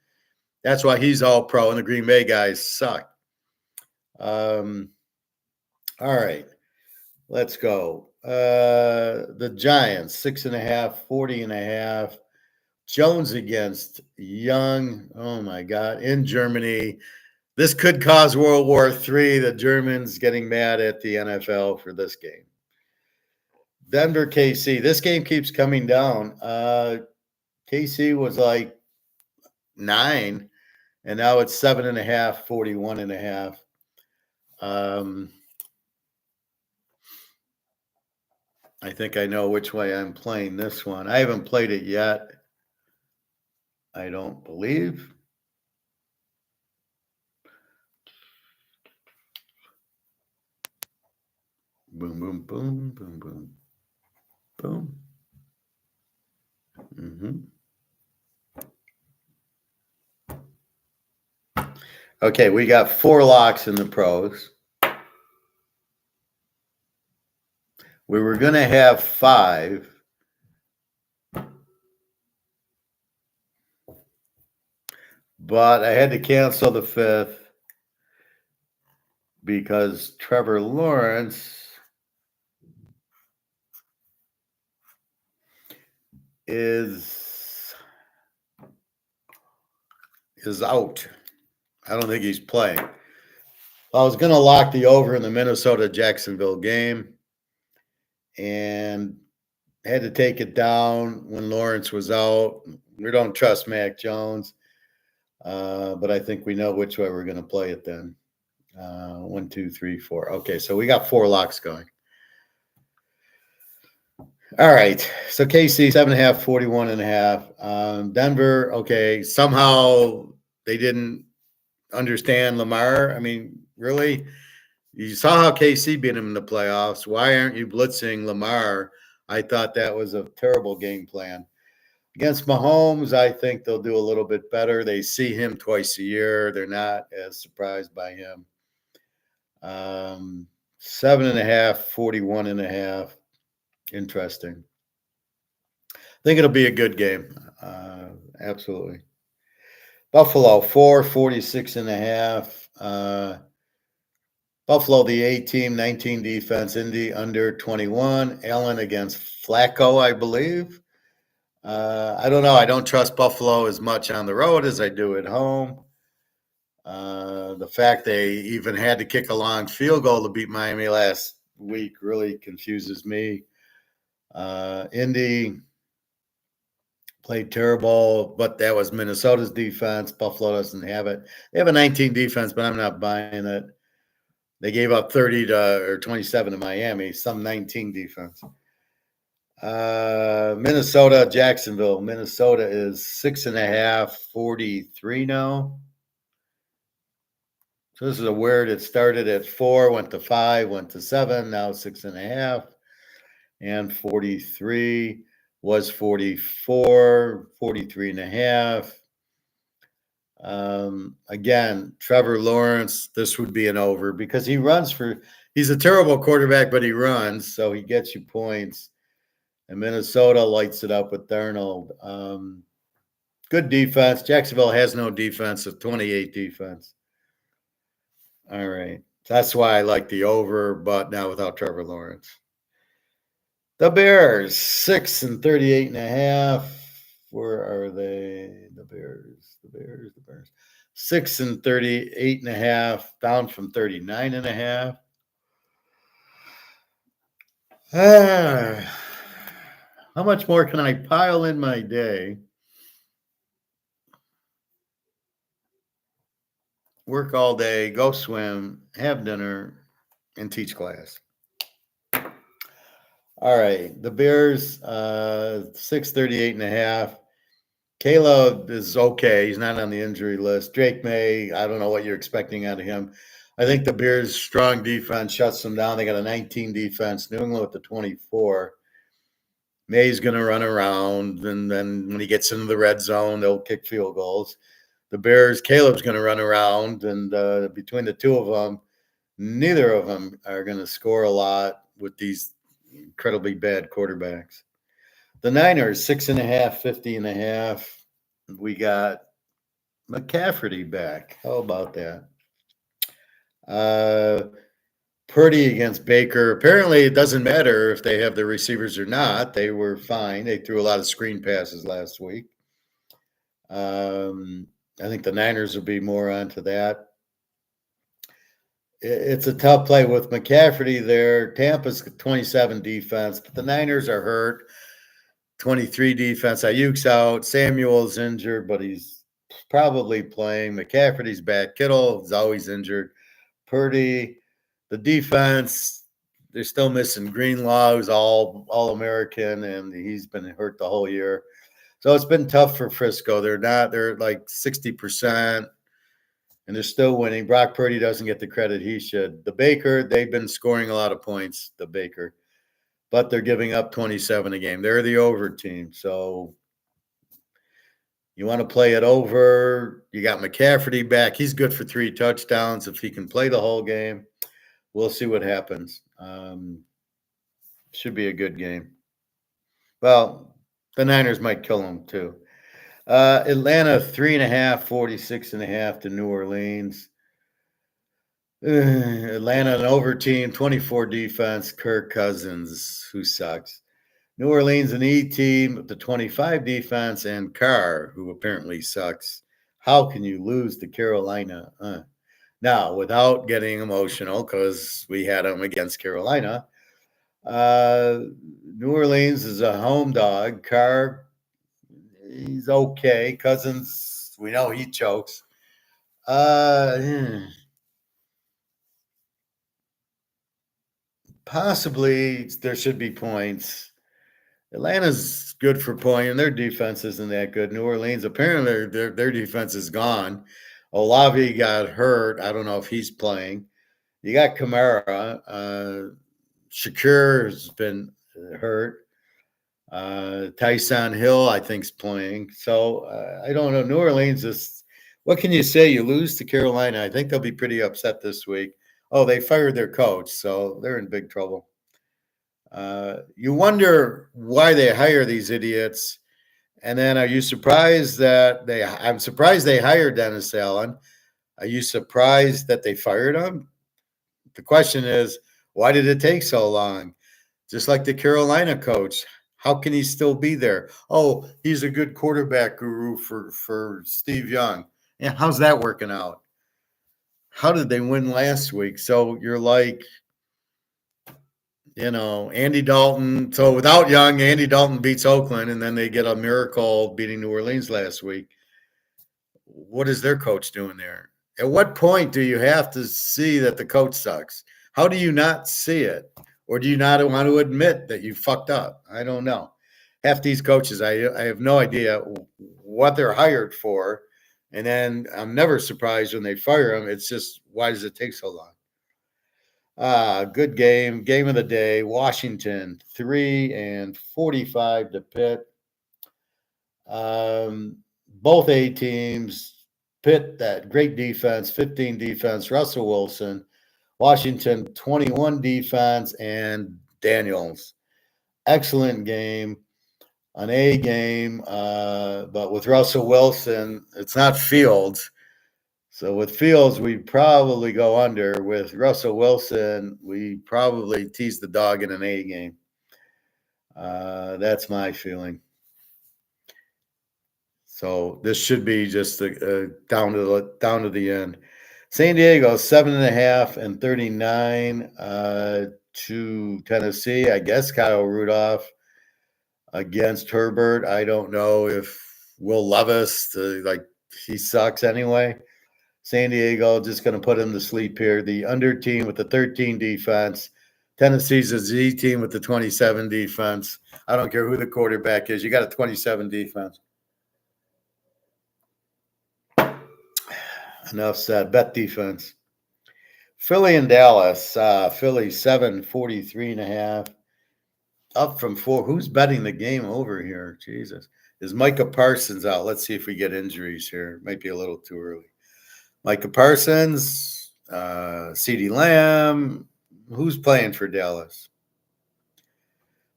That's why he's all pro and the Green Bay guys suck. All right, let's go. The Giants, 6.5, 40.5. Jones against Young. Oh my God, in Germany. This could cause World War III. The Germans getting mad at the NFL for this game. Denver, KC. This game keeps coming down. KC was like 9, and now it's 7.5, 41.5. I think I know which way I'm playing this one. I haven't played it yet. I don't believe. Boom, boom, boom, boom, boom, boom. Okay, we got 4 locks in the pros. We were going to have 5. But I had to cancel the 5th because Trevor Lawrence is out. I don't think he's playing. I was going to lock the over in the Minnesota-Jacksonville game and had to take it down when Lawrence was out. We don't trust Mac Jones, but I think we know which way we're going to play it then. 1, 2, 3, 4. Okay, so we got 4 locks going. All right, so KC 7.5, 41.5. Denver, okay, somehow they didn't understand Lamar. I mean, really? You saw how KC beat him in the playoffs. Why aren't you blitzing Lamar? I thought that was a terrible game plan. Against Mahomes, I think they'll do a little bit better. They see him twice a year. They're not as surprised by him. 7.5, 41.5. Interesting. I think it'll be a good game. Absolutely. Buffalo, 4, 46.5. Buffalo, the A team, 19 defense. Indy under 21. Allen against Flacco, I believe. I don't know. I don't trust Buffalo as much on the road as I do at home. The fact they even had to kick a long field goal to beat Miami last week really confuses me. Indy played terrible, but that was Minnesota's defense. Buffalo doesn't have it. They have a 19 defense, but I'm not buying it. They gave up 30 or 27 to Miami, some 19 defense. Minnesota, Jacksonville. Minnesota is 6.5, 43 now. So this is a weird. It started at 4, went to 5, went to 7, now 6.5, and 43 was 44, 43.5. Again, Trevor Lawrence, this would be an over because he's a terrible quarterback, but he runs, so he gets you points. And Minnesota lights it up with Darnold. Good defense. Jacksonville has no defense, a 28 defense. All right. That's why I like the over, but now without Trevor Lawrence. The Bears, 6 and 38.5. Where are they? The Bears. 6 and 38.5, down from 39.5. How much more can I pile in my day? Work all day, go swim, have dinner, and teach class. All right, the Bears, 638.5. Caleb is okay. He's not on the injury list. Drake May, I don't know what you're expecting out of him. I think the Bears' strong defense shuts them down. They got a 19 defense. New England with the 24. May's going to run around, and then when he gets into the red zone, they'll kick field goals. The Bears, Caleb's going to run around, and between the two of them, neither of them are going to score a lot with these incredibly bad quarterbacks. The Niners, 6.5, 50.5. We got McCafferty back. How about that? Purdy against Baker. Apparently, it doesn't matter if they have the receivers or not. They were fine. They threw a lot of screen passes last week. I think the Niners will be more onto that. It's a tough play with McCafferty there. Tampa's 27 defense, but the Niners are hurt. 23 defense. Ayuk's out. Samuel's injured, but he's probably playing. McCafferty's back. Kittle is always injured. Purdy, the defense, they're still missing Greenlaw, who's all American, and he's been hurt the whole year. So it's been tough for Frisco. They're like 60%, and they're still winning. Brock Purdy doesn't get the credit he should. The Baker, they've been scoring a lot of points, the Baker, but they're giving up 27 a game. They're the over team. So you want to play it over. You got McCafferty back. He's good for 3 touchdowns if he can play the whole game. We'll see what happens. Should be a good game. Well, the Niners might kill them too. Atlanta 3.5, 46.5 to New Orleans. Atlanta an over team, 24 defense. Kirk Cousins, who sucks. New Orleans an E team with the 25 defense, and Carr, who apparently sucks. How can you lose to Carolina? Now, without getting emotional, because we had them against Carolina, New Orleans is a home dog. Carr, he's okay. Cousins, we know he chokes. Possibly there should be points. Atlanta's good for point, and their defense isn't that good. New Orleans, apparently their defense is gone. Olave got hurt. I don't know if he's playing. You got Kamara. Shakir has been hurt. Tyson Hill, I think, is playing. So I don't know. New Orleans is, what can you say? You lose to Carolina. I think they'll be pretty upset this week. Oh, they fired their coach, so they're in big trouble. You wonder why they hire these idiots. And then are you surprised that I'm surprised they hired Dennis Allen. Are you surprised that they fired him? The question is, why did it take so long? Just like the Carolina coach, how can he still be there? Oh, he's a good quarterback guru for Steve Young. Yeah, how's that working out? How did they win last week? So you're like, Andy Dalton. So without Young, Andy Dalton beats Oakland, and then they get a miracle beating New Orleans last week. What is their coach doing there? At what point do you have to see that the coach sucks? How do you not see it? Or do you not want to admit that you fucked up? I don't know. Half these coaches, I have no idea what they're hired for. And then I'm never surprised when they fire them. It's just, why does it take so long? Good game. Game of the day. Washington 3-45 to Pitt. Both A teams. Pitt, that great defense, 15 defense. Russell Wilson. Washington 21 defense, and Daniels. Excellent game. An A game. But with Russell Wilson, it's not Fields. So with Fields, we probably go under. With Russell Wilson, we probably tease the dog in an A game. That's my feeling. So this should be just down to the end. San Diego 7.5 and 39 to Tennessee. I guess Kyle Rudolph against Herbert. I don't know if Will Levis, he sucks anyway. San Diego just going to put him to sleep here. The under team with the 13 defense. Tennessee's a Z team with the 27 defense. I don't care who the quarterback is. You got a 27 defense. Enough said. Bet defense. Philly and Dallas. Philly 7-43.5. Up from 4. Who's betting the game over here? Jesus. Is Micah Parsons out? Let's see if we get injuries here. Might be a little too early. Micah Parsons, CeeDee Lamb. Who's playing for Dallas?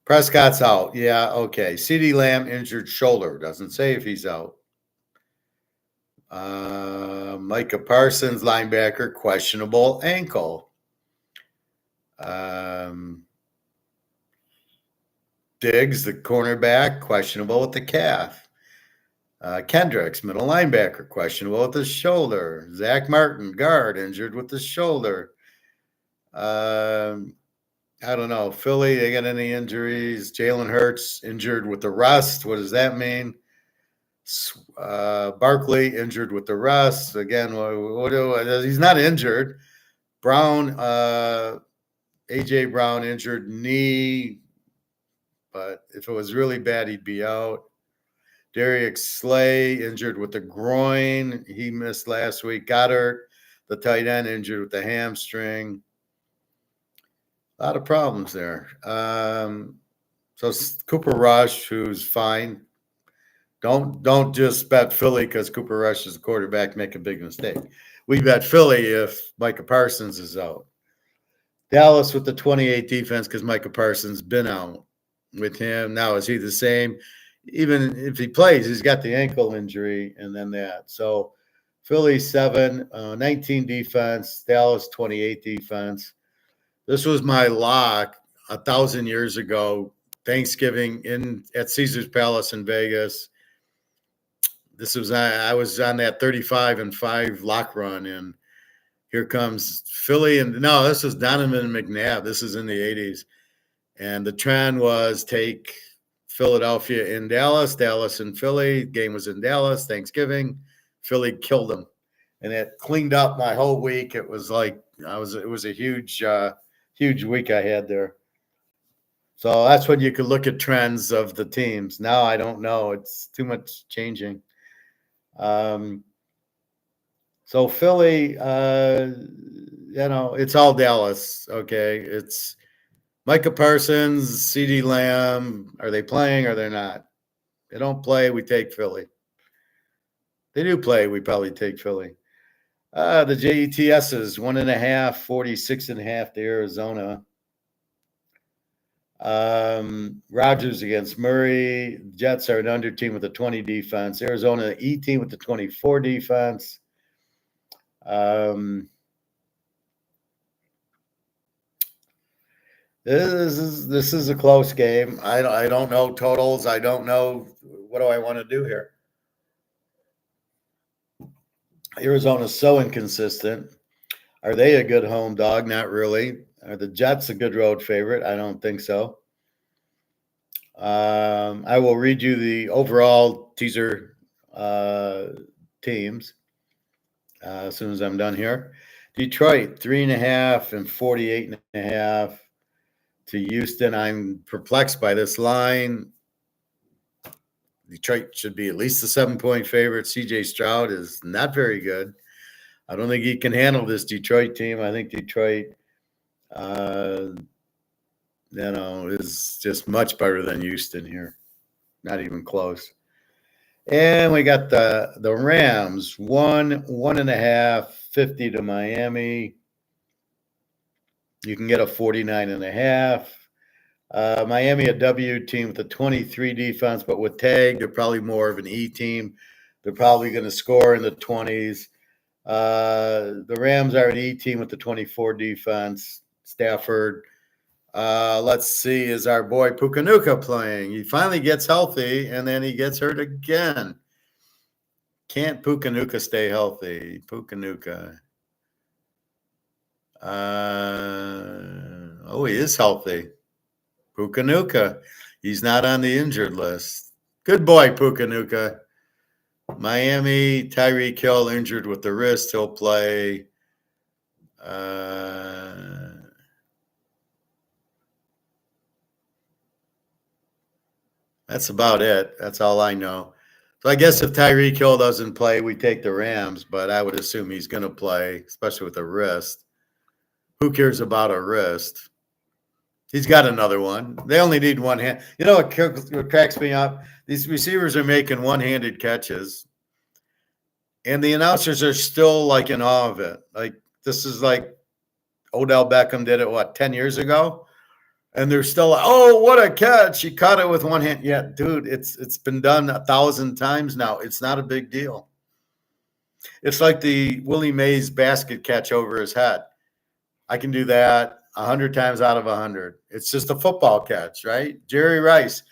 Prescott's out. Yeah, okay. CeeDee Lamb injured shoulder. Doesn't say if he's out. Micah Parsons, linebacker, questionable ankle. Diggs, the cornerback, questionable with the calf. Kendricks, middle linebacker, questionable with the shoulder. Zach Martin, guard, injured with the shoulder. I don't know. Philly, they got any injuries? Jalen Hurts injured with the rust. What does that mean? Barkley injured with the rust. Again, he's not injured. Brown, A.J. Brown injured knee, but if it was really bad, he'd be out. Darius Slay injured with the groin. He missed last week. Goddard, the tight end, injured with the hamstring. A lot of problems there. So Cooper Rush, who's fine. Don't just bet Philly because Cooper Rush is the quarterback, make a big mistake. We bet Philly if Micah Parsons is out. Dallas with the 28 defense because Micah Parsons been out with him. Now, is he the same? Even if he plays, he's got the ankle injury and then that. So Philly 7, 19 defense, Dallas 28 defense. This was my lock 1,000 years ago, Thanksgiving at Caesar's Palace in Vegas. I was on that 35-5 lock run, and here comes Philly. And no, this was Donovan McNabb. This is in the 80s. And the trend was take Philadelphia in Dallas, Dallas and Philly. Game was in Dallas, Thanksgiving. Philly killed them. And it cleaned up my whole week. It was like it was a huge week I had there. So that's when you could look at trends of the teams. Now I don't know. It's too much changing. So Philly, it's all Dallas. Okay. It's Micah Parsons, CeeDee Lamb. Are they playing or they're not? They don't play. We take Philly. They do play. We probably take Philly. The JETSs, 1.5, 46.5 to Arizona. Rodgers against Murray. Jets are an under team with a 20 defense. Arizona, E team with the 24 defense. This is a close game. I don't know totals. I don't know what do I want to do here. Arizona's so inconsistent. Are they a good home dog? Not really. Are the Jets a good road favorite? I don't think so. I will read you the overall teaser teams as soon as I'm done here. Detroit, 3.5 and 48.5 to Houston. I'm perplexed by this line. Detroit should be at least a 7-point favorite. CJ Stroud is not very good. I don't think he can handle this Detroit team. I think Detroit, is just much better than Houston here. Not even close. And we got the Rams, 1.5, 50 to Miami. You can get a 49.5. Miami, a W team with a 23 defense, but with tag, they're probably more of an E team. They're probably going to score in the 20s. The Rams are an E team with the 24 defense. Stafford. Let's see, is our boy Pukanuka playing? He finally gets healthy, and then he gets hurt again. Can't Pukanuka stay healthy? Pukanuka. He is healthy. Pukanuka. He's not on the injured list. Good boy, Pukanuka. Miami, Tyreek Hill injured with the wrist. He'll play. That's about it. That's all I know. So I guess if Tyreek Hill doesn't play, we take the Rams, but I would assume he's going to play, especially with a wrist. Who cares about a wrist? He's got another one. They only need one hand. You know what cracks me up? These receivers are making one-handed catches, and the announcers are still like in awe of it. Like this is like Odell Beckham did it, 10 years ago? And they're still like, oh, what a catch. He caught it with one hand. Yeah, dude, it's been done 1,000 times now. It's not a big deal. It's like the Willie Mays basket catch over his head. I can do that 100 times out of 100. It's just a football catch, right? Jerry Rice,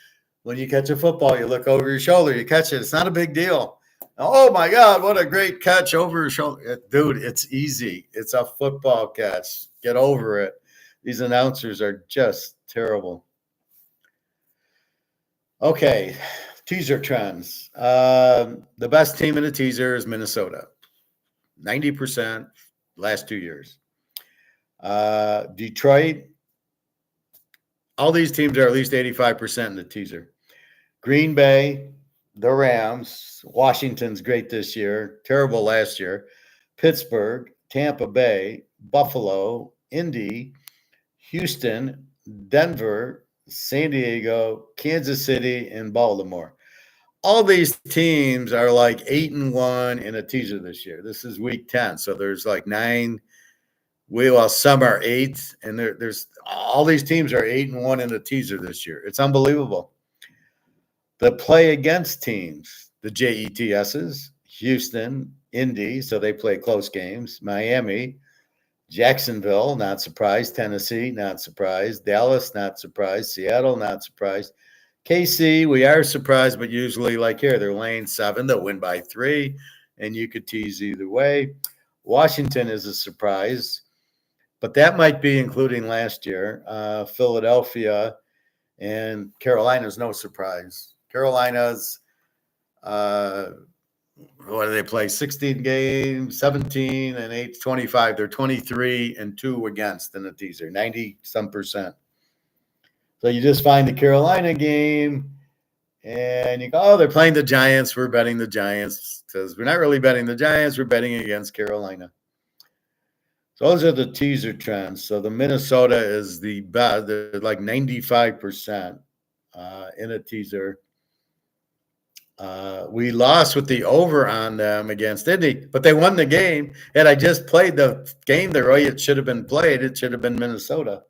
when you catch a football, you look over your shoulder, you catch it. It's not a big deal. Oh my God, what a great catch over your shoulder. Dude, it's easy. It's a football catch. Get over it. These announcers are just terrible. Okay, teaser trends. The best team in the teaser is Minnesota. 90% last 2 years. Detroit, all these teams are at least 85% in the teaser. Green Bay, the Rams, Washington's great this year, terrible last year. Pittsburgh, Tampa Bay, Buffalo, Indy, Houston, Denver, San Diego, Kansas City, and Baltimore. All these teams are like 8-1 in a teaser this year. This is week 10. So there's like 9. Well, some are 8, and there's all these teams are 8-1 in the teaser this year. It's unbelievable. The play against teams, the JETSs, Houston, Indy, so they play close games, Miami, Jacksonville, not surprised, Tennessee, not surprised, Dallas, not surprised, Seattle, not surprised. KC, we are surprised, but usually, like here, they're laying 7. They'll win by 3, and you could tease either way. Washington is a surprise, but that might be including last year. Philadelphia and Carolina's no surprise. Carolina's, what do they play? 16 games, 17 and 8, 25. They're 23-2 against in the teaser, 90-some percent. So you just find the Carolina game and you go, oh, they're playing the Giants. We're betting the Giants because we're not really betting the Giants. We're betting against Carolina. So those are the teaser trends. So the Minnesota is the best. They're like 95% in a teaser. We lost with the over on them against Indy, but they won the game. Had I just played the game the way it should have been played, it should have been Minnesota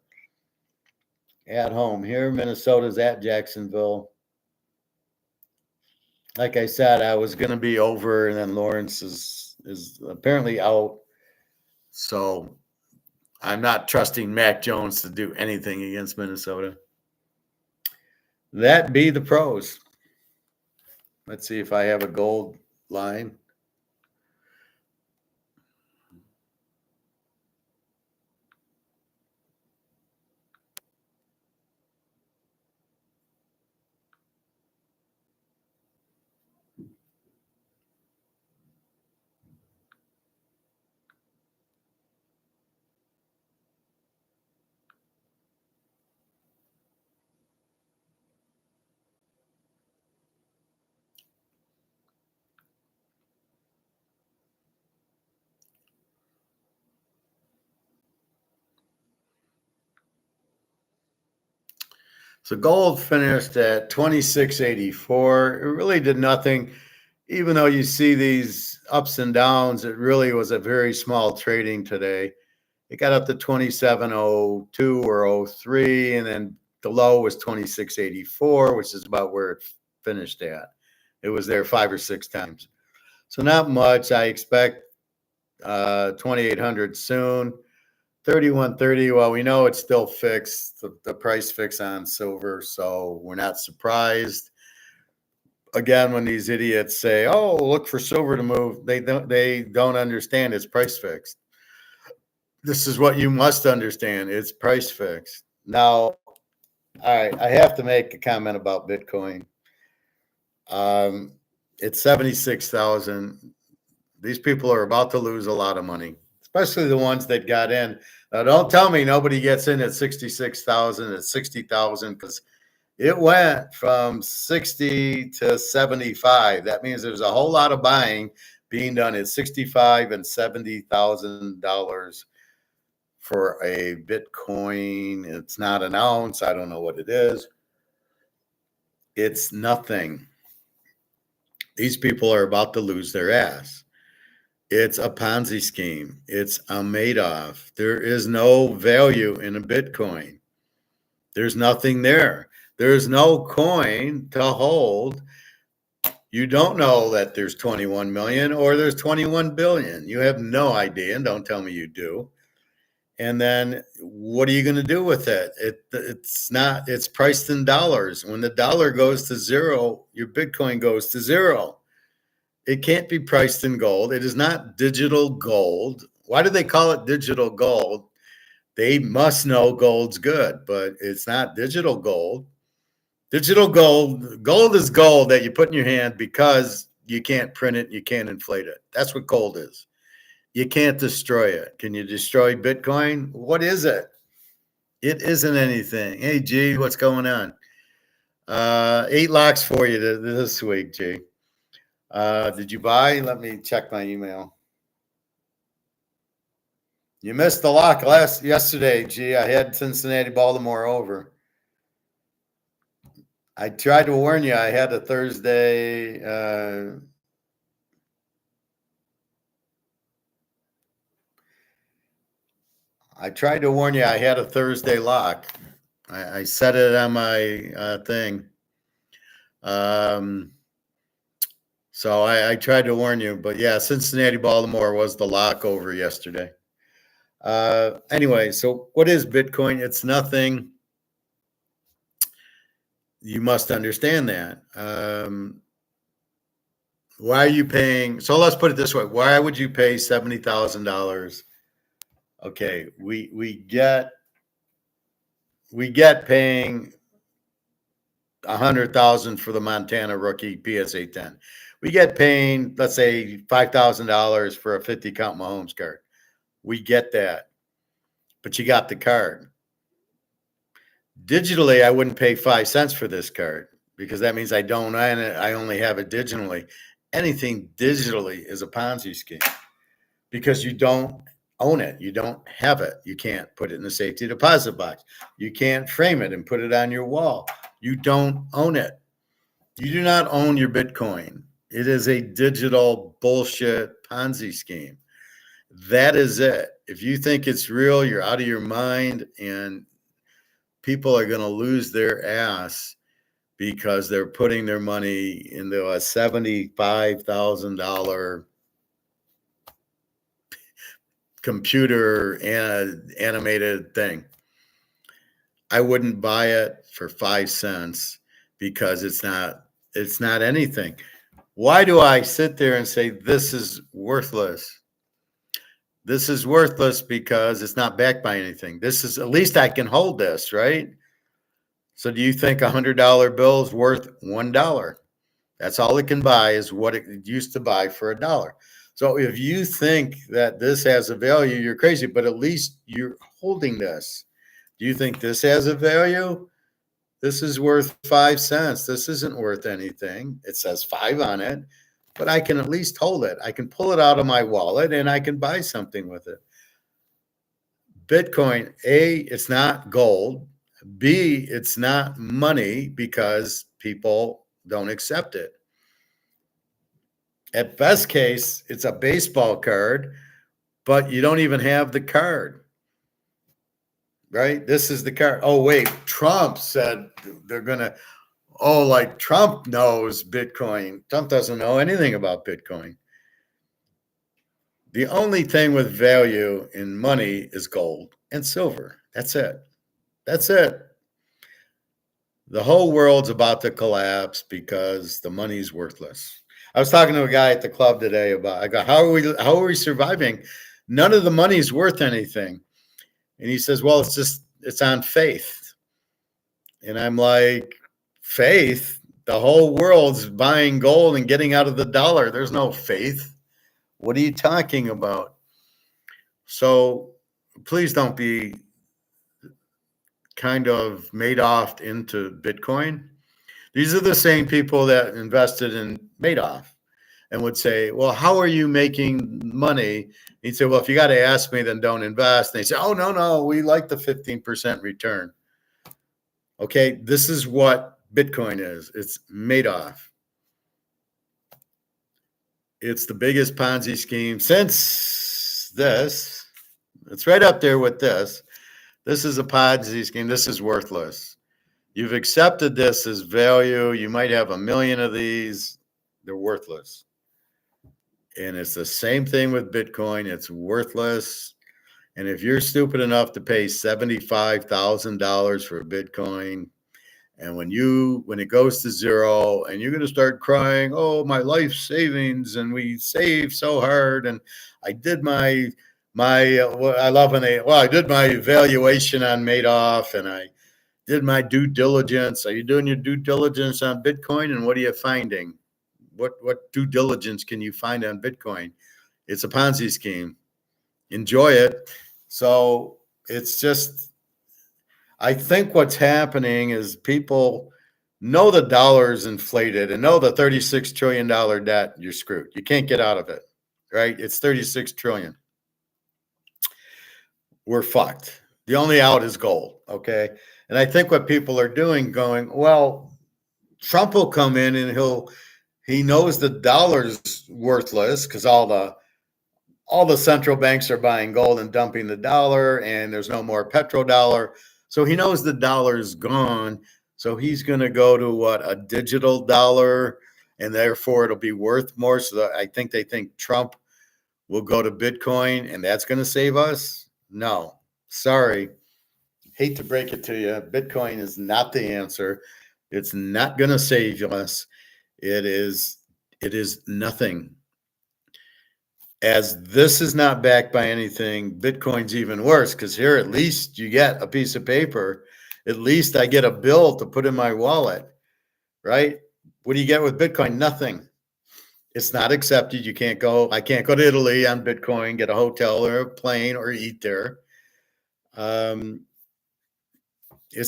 at home. Here, Minnesota's at Jacksonville. Like I said, I was going to be over, and then Lawrence is apparently out. So I'm not trusting Mac Jones to do anything against Minnesota. That be the pros. Let's see if I have a gold line. So gold finished at 26.84. It really did nothing. Even though you see these ups and downs, it really was a very small trading today. It got up to 27.02 or 03, and then the low was 26.84, which is about where it finished at. It was there 5 or 6 times. So not much. I expect 2,800 soon. 31.30. Well, we know it's still fixed, the price fix on silver, so we're not surprised. Again, when these idiots say, "Oh, look for silver to move," they don't understand it's price fixed. This is what you must understand: it's price fixed. Now, all right, I have to make a comment about Bitcoin. It's 76,000. These people are about to lose a lot of money, especially the ones that got in. Now, don't tell me nobody gets in at 66,000, at 60,000, because it went from 60 to 75. That means there's a whole lot of buying being done at $65,000 and $70,000 for a Bitcoin. It's not an ounce. I don't know what it is. It's nothing. These people are about to lose their ass. It's a Ponzi scheme. It's a Madoff. There is no value in a Bitcoin. There's nothing there. There's no coin to hold. You don't know that there's 21 million or there's 21 billion. You have no idea, and don't tell me you do. And then what are you going to do with it? It's priced in dollars. When the dollar goes to zero, your Bitcoin goes to zero. It can't be priced in gold. It is not digital gold. Why do they call it digital gold? They must know gold's good, but it's not digital gold. Digital gold is gold that you put in your hand because you can't print it, you can't inflate it. That's what gold is. You can't destroy it. Can you destroy Bitcoin? What is it? It isn't anything. Hey, G, what's going on? 8 locks for you this week, G. Did you buy? Let me check my email. You missed the lock yesterday, G. I had Cincinnati, Baltimore over. I tried to warn you. I had a Thursday. I tried to warn you. I had a Thursday lock. I set it on my thing. So I tried to warn you, but yeah, Cincinnati, Baltimore was the lock over yesterday. Anyway, so what is Bitcoin? It's nothing. You must understand that. Why are you paying? So let's put it this way. Why would you pay $70,000? Okay, we get paying $100,000 for the Montana rookie PSA 10. We get paying, let's say, $5,000 for a 50 count Mahomes card. We get that, but you got the card. Digitally, I wouldn't pay 5 cents for this card because that means I don't own it. I only have it digitally. Anything digitally is a Ponzi scheme because you don't own it. You don't have it. You can't put it in the safety deposit box. You can't frame it and put it on your wall. You don't own it. You do not own your Bitcoin. It is a digital bullshit Ponzi scheme. That is it. If you think it's real, you're out of your mind, and people are going to lose their ass because they're putting their money into a $75,000 computer animated thing. I wouldn't buy it for 5 cents because it's not anything. Why do I sit there and say this is worthless? This is worthless because it's not backed by anything. This is, at least I can hold this, right? So do you think $100 bill is worth $1? That's all it can buy, is what it used to buy for $1. So if you think that this has a value, you're crazy, but at least you're holding this. Do you think this has a value? This is worth 5 cents. This isn't worth anything. It says 5 on it, but I can at least hold it. I can pull it out of my wallet and I can buy something with it. Bitcoin, A, it's not gold. B, it's not money because people don't accept it. At best case, it's a baseball card, but you don't even have the card. Right? This is the card. Oh, wait. Trump said they're going to, like Trump knows Bitcoin. Trump doesn't know anything about Bitcoin. The only thing with value in money is gold and silver. That's it. That's it. The whole world's about to collapse because the money's worthless. I was talking to a guy at the club today about, I go, how are we surviving? None of the money's worth anything. And he says, well, it's on faith. And I'm like, faith? The whole world's buying gold and getting out of the dollar. There's no faith. What are you talking about? So please don't be kind of Madoff into Bitcoin. These are the same people that invested in Madoff and would say, well, how are you making money? He'd say, well, if you got to ask me, then don't invest. And they say, oh, no, we like the 15% return. Okay, this is what Bitcoin is. It's Madoff. It's the biggest Ponzi scheme since this. It's right up there with this. This is a Ponzi scheme. This is worthless. You've accepted this as value. You might have 1 million of these. They're worthless. And it's the same thing with Bitcoin. It's worthless. And if you're stupid enough to pay $75,000 for Bitcoin, and when it goes to zero, and you're going to start crying, oh, my life savings, and we saved so hard, and I did my I love when I did my evaluation on Madoff, and I did my due diligence. Are you doing your due diligence on Bitcoin? And what are you finding? What due diligence can you find on Bitcoin? It's a Ponzi scheme. Enjoy it. So it's just, I think what's happening is people know the dollar is inflated and know the $36 trillion debt, you're screwed. You can't get out of it, right? It's 36 trillion. We're fucked. The only out is gold, okay? And I think what people are doing, going, well, Trump will come in and he knows the dollar's worthless because all the central banks are buying gold and dumping the dollar, and there's no more petrodollar. So he knows the dollar's gone. So he's going to go to a digital dollar, and therefore it'll be worth more. So I think they think Trump will go to Bitcoin, and that's going to save us. No, sorry. Hate to break it to you. Bitcoin is not the answer. It's not going to save us. It is nothing. As this is not backed by anything, Bitcoin's even worse, because here at least you get a piece of paper. At least I get a bill to put in my wallet, right? What do you get with Bitcoin? Nothing. It's not accepted. I can't go to Italy on Bitcoin, get a hotel or a plane or eat there. It's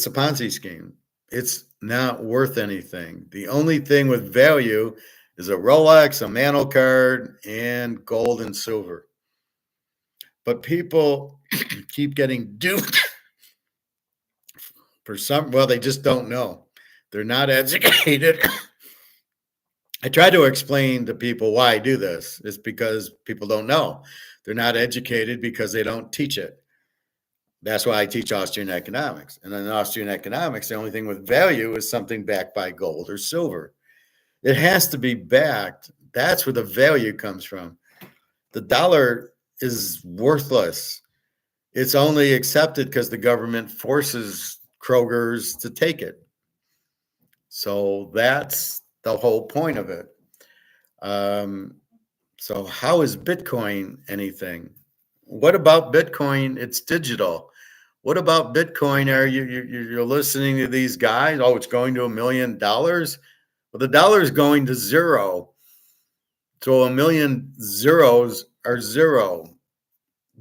a Ponzi scheme. It's not worth anything. The only thing with value is a Rolex, a mantle card, and gold and silver. But people keep getting duped they just don't know. They're not educated. I try to explain to people why I do this. It's because people don't know. They're not educated because they don't teach it. That's why I teach Austrian economics. And in Austrian economics, the only thing with value is something backed by gold or silver. It has to be backed. That's where the value comes from. The dollar is worthless. It's only accepted because the government forces Kroger's to take it. So that's the whole point of it. So how is Bitcoin anything? What about Bitcoin? It's digital. What about Bitcoin? Are you're listening to these guys? Oh, it's going to $1 million. Well, the dollar is going to zero. So 1,000,000 zeros are zero.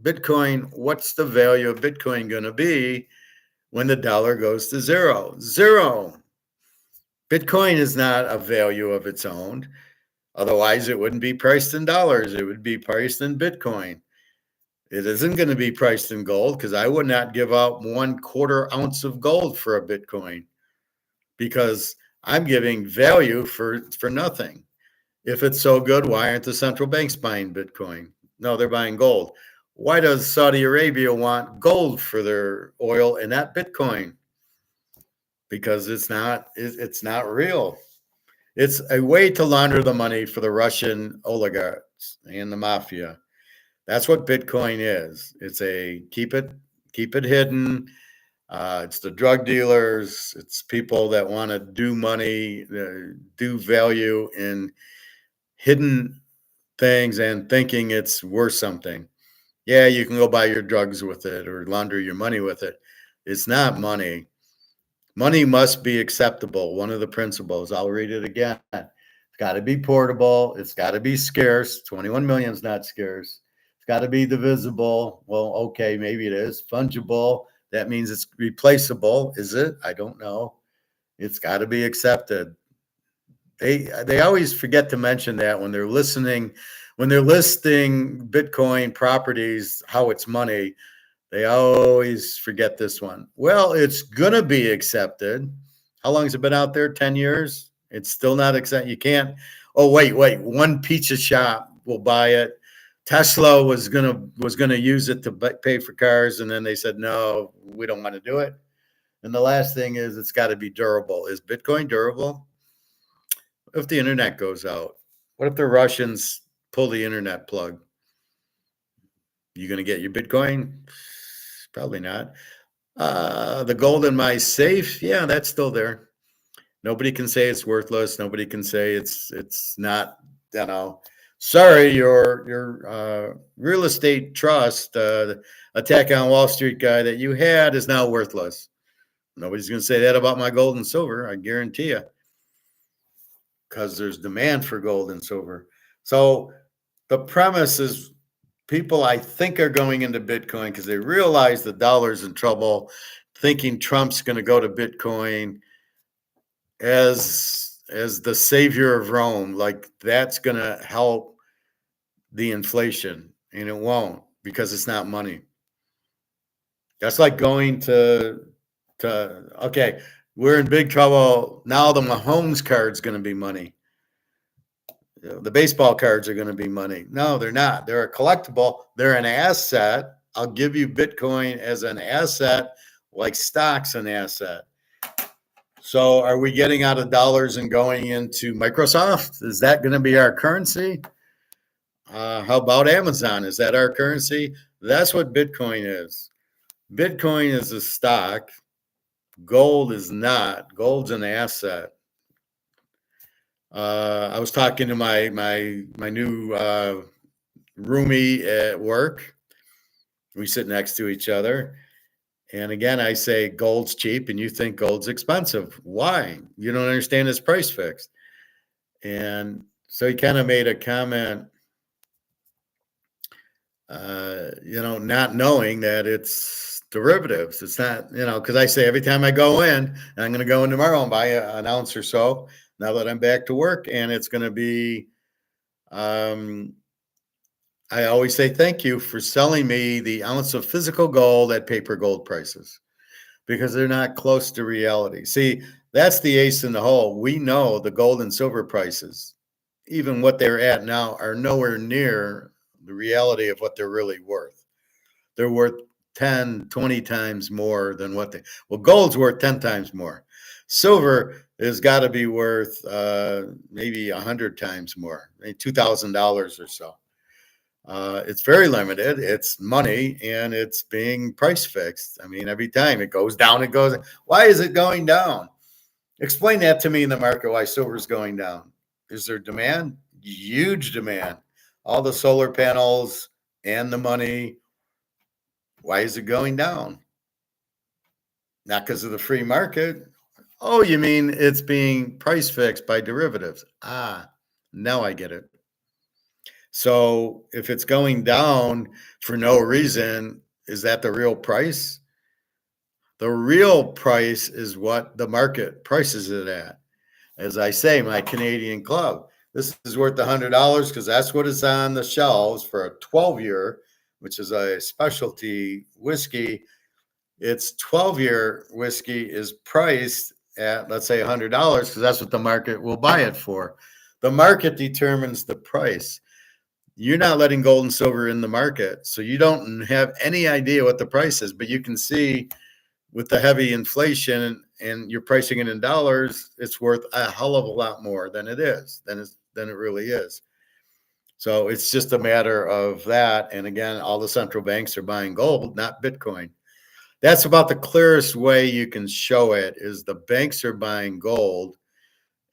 Bitcoin, what's the value of Bitcoin going to be when the dollar goes to zero? Zero. Bitcoin is not a value of its own. Otherwise, it wouldn't be priced in dollars. It would be priced in Bitcoin. It isn't going to be priced in gold, because I would not give out 1/4 ounce of gold for a Bitcoin, because I'm giving value for nothing. If it's so good, why aren't the central banks buying Bitcoin? No, they're buying gold. Why does Saudi Arabia want gold for their oil and not Bitcoin? Because it's not real. It's a way to launder the money for the Russian oligarchs and the mafia. That's what Bitcoin is. It's a keep it hidden. It's the drug dealers. It's people that want to do money, do value in hidden things and thinking it's worth something. Yeah, you can go buy your drugs with it or launder your money with it. It's not money. Money must be acceptable. One of the principles. I'll read it again. It's got to be portable. It's got to be scarce. 21 million is not scarce. It's got to be divisible. Well, okay, maybe it is. Fungible. That means it's replaceable. Is it? I don't know. It's got to be accepted. They always forget to mention that when they're listing Bitcoin properties, how it's money. They always forget this one. Well, it's going to be accepted. How long has it been out there? 10 years? It's still not accepted. You can't, oh, wait, one pizza shop will buy it. Tesla was gonna use it to pay for cars, and then they said no, we don't want to do it. And the last thing is it's got to be durable. Is Bitcoin durable? What if the internet goes out? What if the Russians pull the internet plug? You gonna get your Bitcoin? Probably not. The gold in my safe, yeah, that's still there. Nobody can say it's worthless. Nobody can say it's not. You know, sorry, your real estate trust, attack on Wall Street guy that you had is now worthless. Nobody's going to say that about my gold and silver. I guarantee you, because there's demand for gold and silver. So the premise is people I think are going into Bitcoin because they realize the dollar's in trouble, thinking Trump's going to go to Bitcoin as the savior of Rome, like that's going to help the inflation, and it won't because it's not money. That's like going to okay, we're in big trouble now. The Mahomes card's going to be money. The baseball cards are going to be money. No, they're not. They're a collectible. They're an asset. I'll give you Bitcoin as an asset, like stock's an asset. So are we getting out of dollars and going into Microsoft? Is that going to be our currency? How about Amazon? Is that our currency? That's what Bitcoin is. Bitcoin is a stock. Gold is not. Gold's an asset. I was talking to my new roomie at work. We sit next to each other. And again, I say gold's cheap and you think gold's expensive. Why? You don't understand it's price fixed. And so he kind of made a comment, not knowing that it's derivatives. It's not, because I say every time I go in, and I'm going to go in tomorrow and buy an ounce or so now that I'm back to work, and it's going to be, I always say thank you for selling me the ounce of physical gold at paper gold prices because they're not close to reality. See, that's the ace in the hole. We know the gold and silver prices, even what they're at now, are nowhere near the reality of what they're really worth. They're worth 10, 20 times more than gold's worth 10 times more. Silver has got to be worth maybe 100 times more, $2,000 or so. It's very limited. It's money and it's being price fixed. I mean, every time it goes down, it goes. Why is it going down? Explain that to me in the market, why silver's going down. Is there demand? Huge demand. All the solar panels and the money. Why is it going down? Not because of the free market. Oh, you mean it's being price fixed by derivatives? Now I get it. So if it's going down for no reason, is that the real price? The real price is what the market prices it at. As I say, my Canadian club, this is worth $100 because that's what is on the shelves for a 12-year, which is a specialty whiskey. Its 12-year whiskey is priced at, let's say, $100 because that's what the market will buy it for. The market determines the price. You're not letting gold and silver in the market, so you don't have any idea what the price is, but you can see with the heavy inflation and you're pricing it in dollars, it's worth a hell of a lot more than it is, than it really is. So it's just a matter of that. And again, all the central banks are buying gold, not Bitcoin. That's about the clearest way you can show it is the banks are buying gold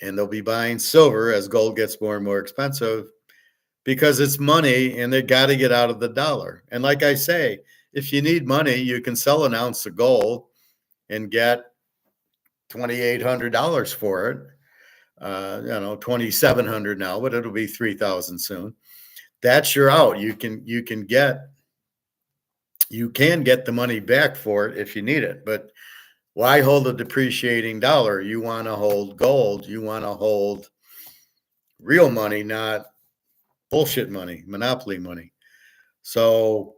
and they'll be buying silver as gold gets more and more expensive because it's money and they got to get out of the dollar. And like I say, if you need money, you can sell an ounce of gold and get $2,800 for it. $2,700 now, but it'll be $3,000 soon. That's your out. You can get the money back for it if you need it. But why hold a depreciating dollar? You want to hold gold. You want to hold real money, not bullshit money, monopoly money. So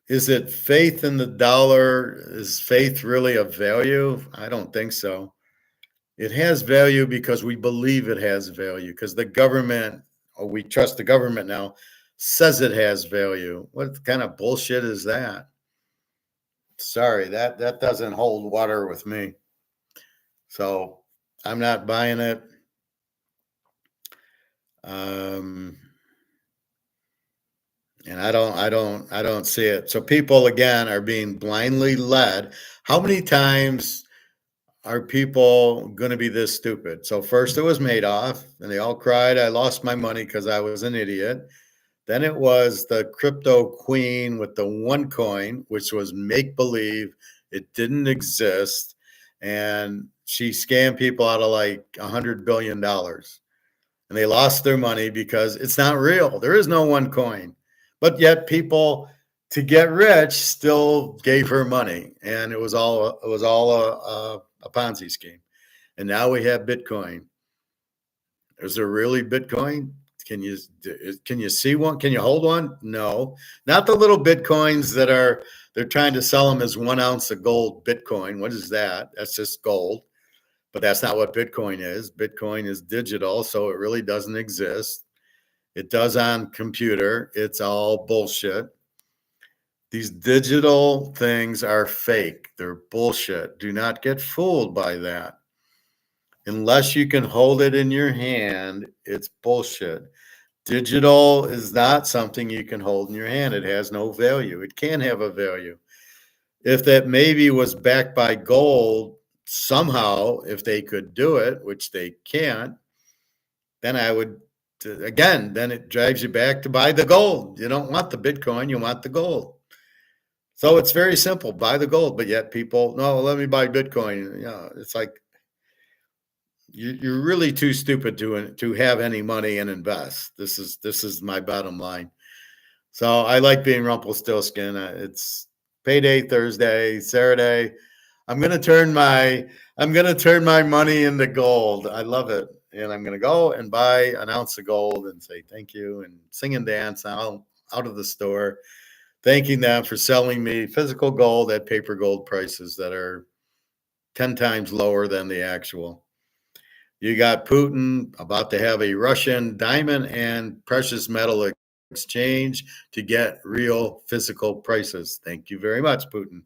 is it faith in the dollar? Is faith really of value? I don't think so. It has value because we believe it has value because the government, or we trust the government now, says it has value. What kind of bullshit is that? Sorry, that doesn't hold water with me. So I'm not buying it. Um, and I don't see it. So people again are being blindly led. How many times are people going to be this stupid? So first it was Madoff, and they all cried, "I lost my money because I was an idiot." Then it was the crypto queen with the one coin, which was make believe. It didn't exist. And she scammed people out of like $100 billion. And they lost their money because it's not real. There is no one coin. But yet people to get rich still gave her money. And it was all a Ponzi scheme. And now we have Bitcoin. Is there really Bitcoin? Can you see one? Can you hold one? No, not the little Bitcoins they're trying to sell them as 1 ounce of gold Bitcoin. What is that? That's just gold, but that's not what Bitcoin is. Bitcoin is digital, so it really doesn't exist. It does on computer. It's all bullshit. These digital things are fake. They're bullshit. Do not get fooled by that. Unless you can hold it in your hand, it's bullshit. Digital is not something you can hold in your hand. It has no value. It can have a value. If that maybe was backed by gold somehow, if they could do it, which they can't, then I would, again, then it drives you back to buy the gold. You don't want the Bitcoin, you want the gold. So it's very simple, buy the gold, but yet people, no, let me buy Bitcoin. It's like, you're really too stupid to have any money and invest. This is my bottom line. So I like being Rumpelstiltskin. It's payday Thursday, Saturday. I'm gonna turn my money into gold. I love it, and I'm gonna go and buy an ounce of gold and say thank you and sing and dance out of the store, thanking them for selling me physical gold at paper gold prices that are 10 times lower than the actual. You got Putin about to have a Russian diamond and precious metal exchange to get real physical prices. Thank you very much, Putin.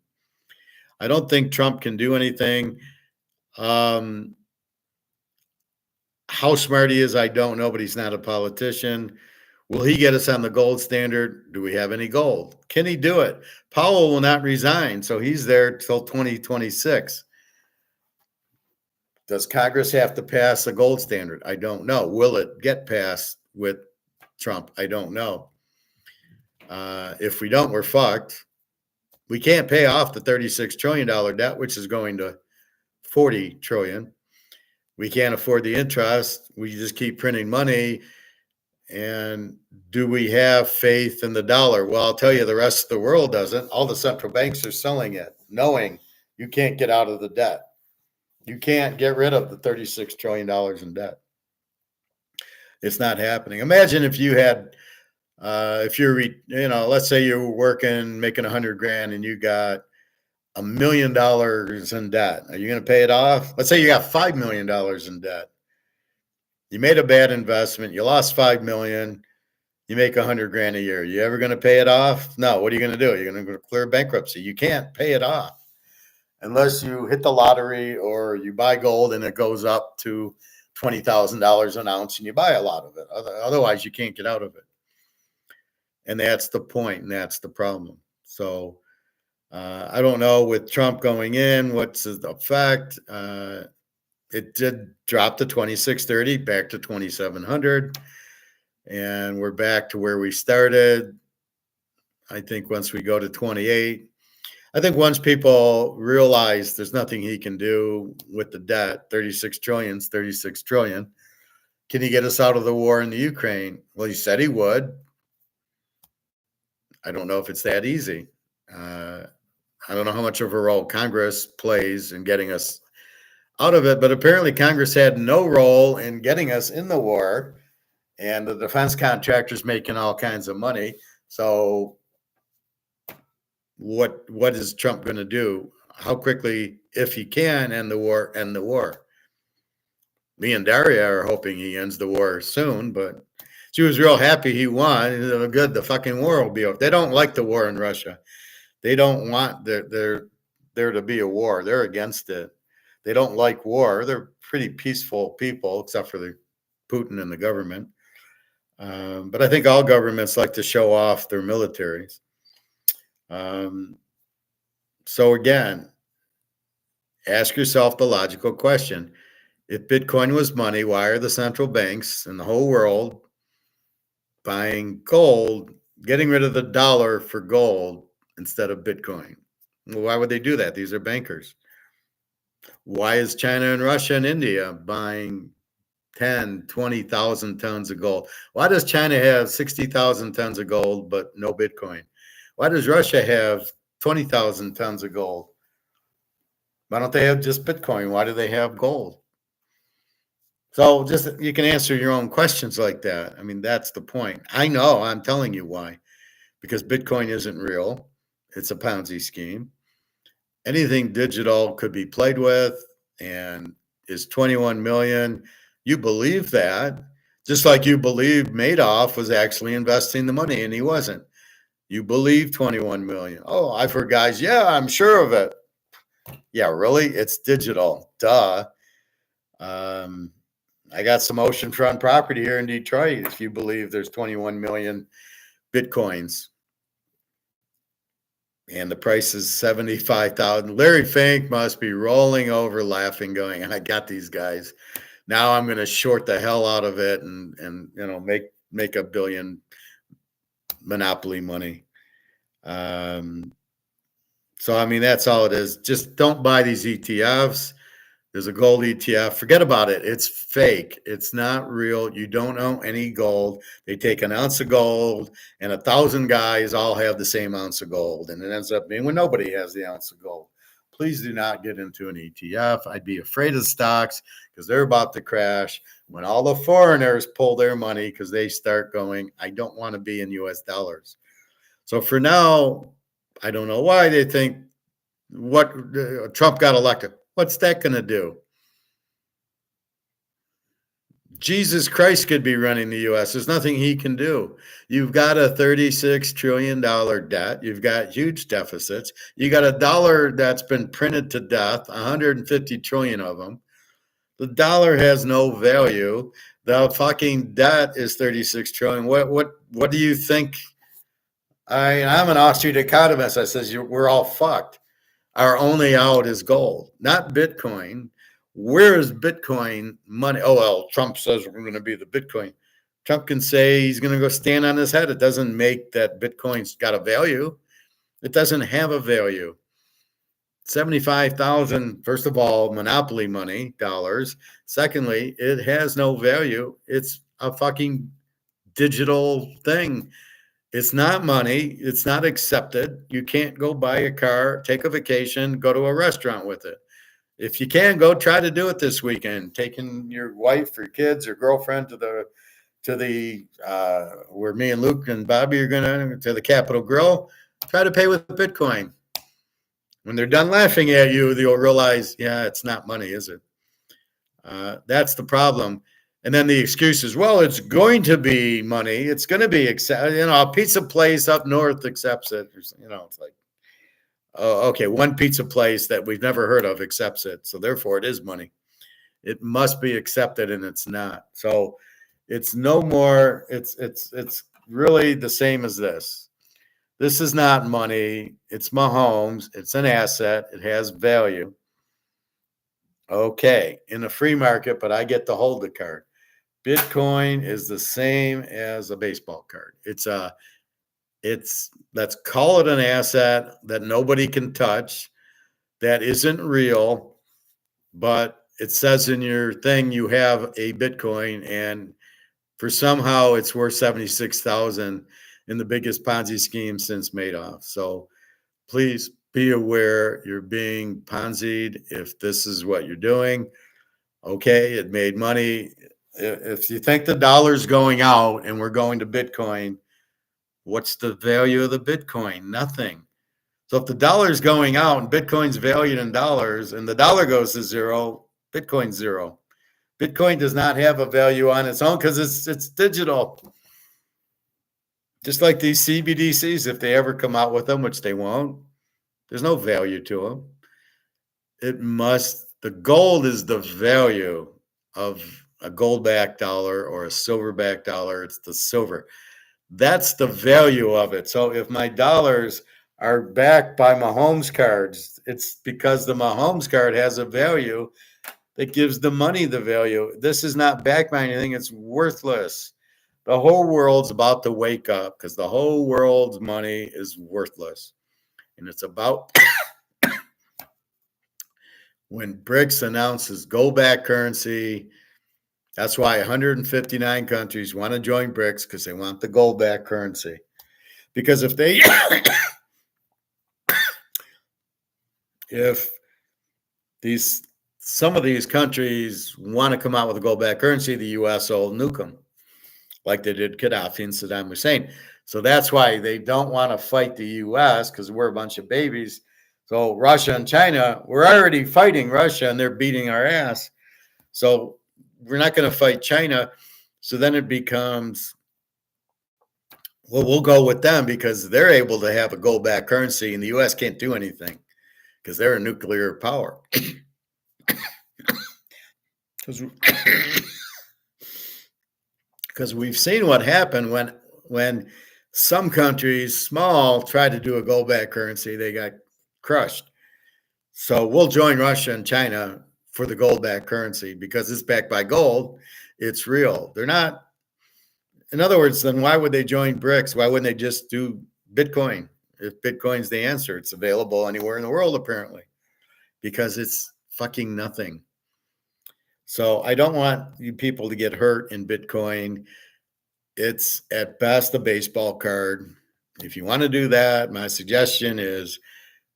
I don't think Trump can do anything. Um, how smart he is, I don't know, but he's not a politician. Will he get us on the gold standard? Do we have any gold? Can he do it? Powell will not resign, so he's there till 2026. Does Congress have to pass a gold standard? I don't know. Will it get passed with Trump? I don't know. If we don't, we're fucked. We can't pay off the $36 trillion debt, which is going to 40 trillion. We can't afford the interest. We just keep printing money. And do we have faith in the dollar? Well, I'll tell you, the rest of the world doesn't. All the central banks are selling it, knowing you can't get out of the debt. You can't get rid of the $36 trillion in debt. It's not happening. Imagine if you had, if you're, let's say you're working, making 100 grand and you got $1 million in debt. Are you going to pay it off? Let's say you got $5 million in debt. You made a bad investment. You lost 5 million. You make 100 grand a year. You ever going to pay it off? No. What are you going to do? You're going to clear bankruptcy. You can't pay it off unless you hit the lottery or you buy gold and it goes up to $20,000 an ounce and you buy a lot of it. Otherwise, you can't get out of it. And that's the point, and that's the problem. So I don't know with Trump going in, what's the effect? It did drop to 2630, back to 2700, and we're back to where we started. I think once we go to 28, I think once people realize there's nothing he can do with the debt, 36 trillion is 36 trillion. Can he get us out of the war in the Ukraine? Well, he said he would. I don't know if it's that easy. I don't know how much of a role Congress plays in getting us out of it, but apparently Congress had no role in getting us in the war, and the defense contractors making all kinds of money. So what is Trump going to do? How quickly, if he can, end the war? Me and Daria are hoping he ends the war soon, but She was real happy he won. Good, the fucking war will be over. They don't like the war in Russia. They don't want there to be a war. They're against it. They don't like war. They're pretty peaceful people, except for the Putin and the government. But I think all governments like to show off their militaries. So again, ask yourself the logical question. If Bitcoin was money, why are the central banks in the whole world buying gold, getting rid of the dollar for gold instead of Bitcoin? Well, why would they do that? These are bankers. Why is China and Russia and India buying 10, 20,000 tons of gold? Why does China have 60,000 tons of gold but no Bitcoin? Why does Russia have 20,000 tons of gold? Why don't they have just Bitcoin? Why do they have gold? So just you can answer your own questions like that. I mean, that's the point. I know, I'm telling you why. Because Bitcoin isn't real. It's a Ponzi scheme. Anything digital could be played with, and is 21 million. You believe that, just like you believe Madoff was actually investing the money, and he wasn't. You believe 21 million. Oh, I've heard guys, yeah, I'm sure of it. Yeah, really? It's digital. Duh. I got some oceanfront property here in Detroit. If you believe there's 21 million Bitcoins and the price is 75,000, Larry Fink must be rolling over laughing, going, I got these guys. Now I'm going to short the hell out of it and make $1 billion monopoly money. So, I mean, that's all it is. Just don't buy these ETFs. There's a gold ETF. Forget about it. It's fake. It's not real. You don't own any gold. They take an ounce of gold, and 1,000 guys all have the same ounce of gold. And it ends up being when nobody has the ounce of gold. Please do not get into an ETF. I'd be afraid of stocks because they're about to crash. When all the foreigners pull their money because they start going, I don't want to be in US dollars. So for now, I don't know why they think Trump got elected. What's that going to do? Jesus Christ could be running the U.S. There's nothing he can do. You've got a $36 trillion debt. You've got huge deficits. You got a dollar that's been printed to death, 150 trillion of them. The dollar has no value. The fucking debt is 36 trillion. What do you think? I'm an Austrian economist. I says we're all fucked. Our only out is gold, not Bitcoin. Where is Bitcoin money? Oh, well, Trump says we're going to be the Bitcoin. Trump can say he's going to go stand on his head. It doesn't make that Bitcoin's got a value. It doesn't have a value. 75,000, first of all, monopoly money, dollars. Secondly, it has no value. It's a fucking digital thing. It's not money. It's not accepted. You can't go buy a car, take a vacation, go to a restaurant with it. If you can, go try to do it this weekend. Taking your wife or kids or girlfriend to the where me and Luke and Bobby are going to the Capitol Grill. Try to pay with Bitcoin. When they're done laughing at you, they'll realize, yeah, it's not money, is it? That's the problem. And then the excuse is, well, it's going to be money. It's going to be, a pizza place up north accepts it. It's like, oh, okay, one pizza place that we've never heard of accepts it. So therefore it is money. It must be accepted, and it's not. So it's no more. It's really the same as this. This is not money. It's Mahomes. It's an asset. It has value. Okay, in a free market, but I get to hold the card. Bitcoin is the same as a baseball card. Let's call it an asset that nobody can touch, that isn't real, but it says in your thing you have a Bitcoin, and for somehow it's worth 76,000 in the biggest Ponzi scheme since Madoff. So please be aware you're being Ponzi'd if this is what you're doing. Okay, it made money. If you think the dollar's going out and we're going to Bitcoin, what's the value of the Bitcoin? Nothing. So if the dollar's going out and Bitcoin's valued in dollars and the dollar goes to zero, Bitcoin's zero. Bitcoin does not have a value on its own because it's digital. Just like these CBDCs, if they ever come out with them, which they won't, there's no value to them. The gold is the value of a gold backed dollar or a silver backed dollar. It's the silver. That's the value of it. So if my dollars are backed by Mahomes cards, it's because the Mahomes card has a value that gives the money the value. This is not backed by anything. It's worthless. The whole world's about to wake up because the whole world's money is worthless. And it's about when BRICS announces go back currency. That's why 159 countries want to join BRICS because they want the gold back currency. Because if some of these countries want to come out with a gold back currency, the U.S. will nuke them, like they did Gaddafi and Saddam Hussein. So that's why they don't want to fight the U.S. because we're a bunch of babies. So Russia and China, we're already fighting Russia and they're beating our ass. So we're not going to fight China. So then it becomes, well, we'll go with them because they're able to have a gold back currency and the U.S. can't do anything because they're a nuclear power. Because we've seen what happened when some countries, small, tried to do a gold back currency, they got crushed. So we'll join Russia and China for the gold back currency because it's backed by gold. It's real. They're not. In other words, then why would they join BRICS? Why wouldn't they just do Bitcoin? If Bitcoin's the answer, it's available anywhere in the world, apparently, because it's fucking nothing. So I don't want you people to get hurt in Bitcoin. It's at best a baseball card. If you want to do that, my suggestion is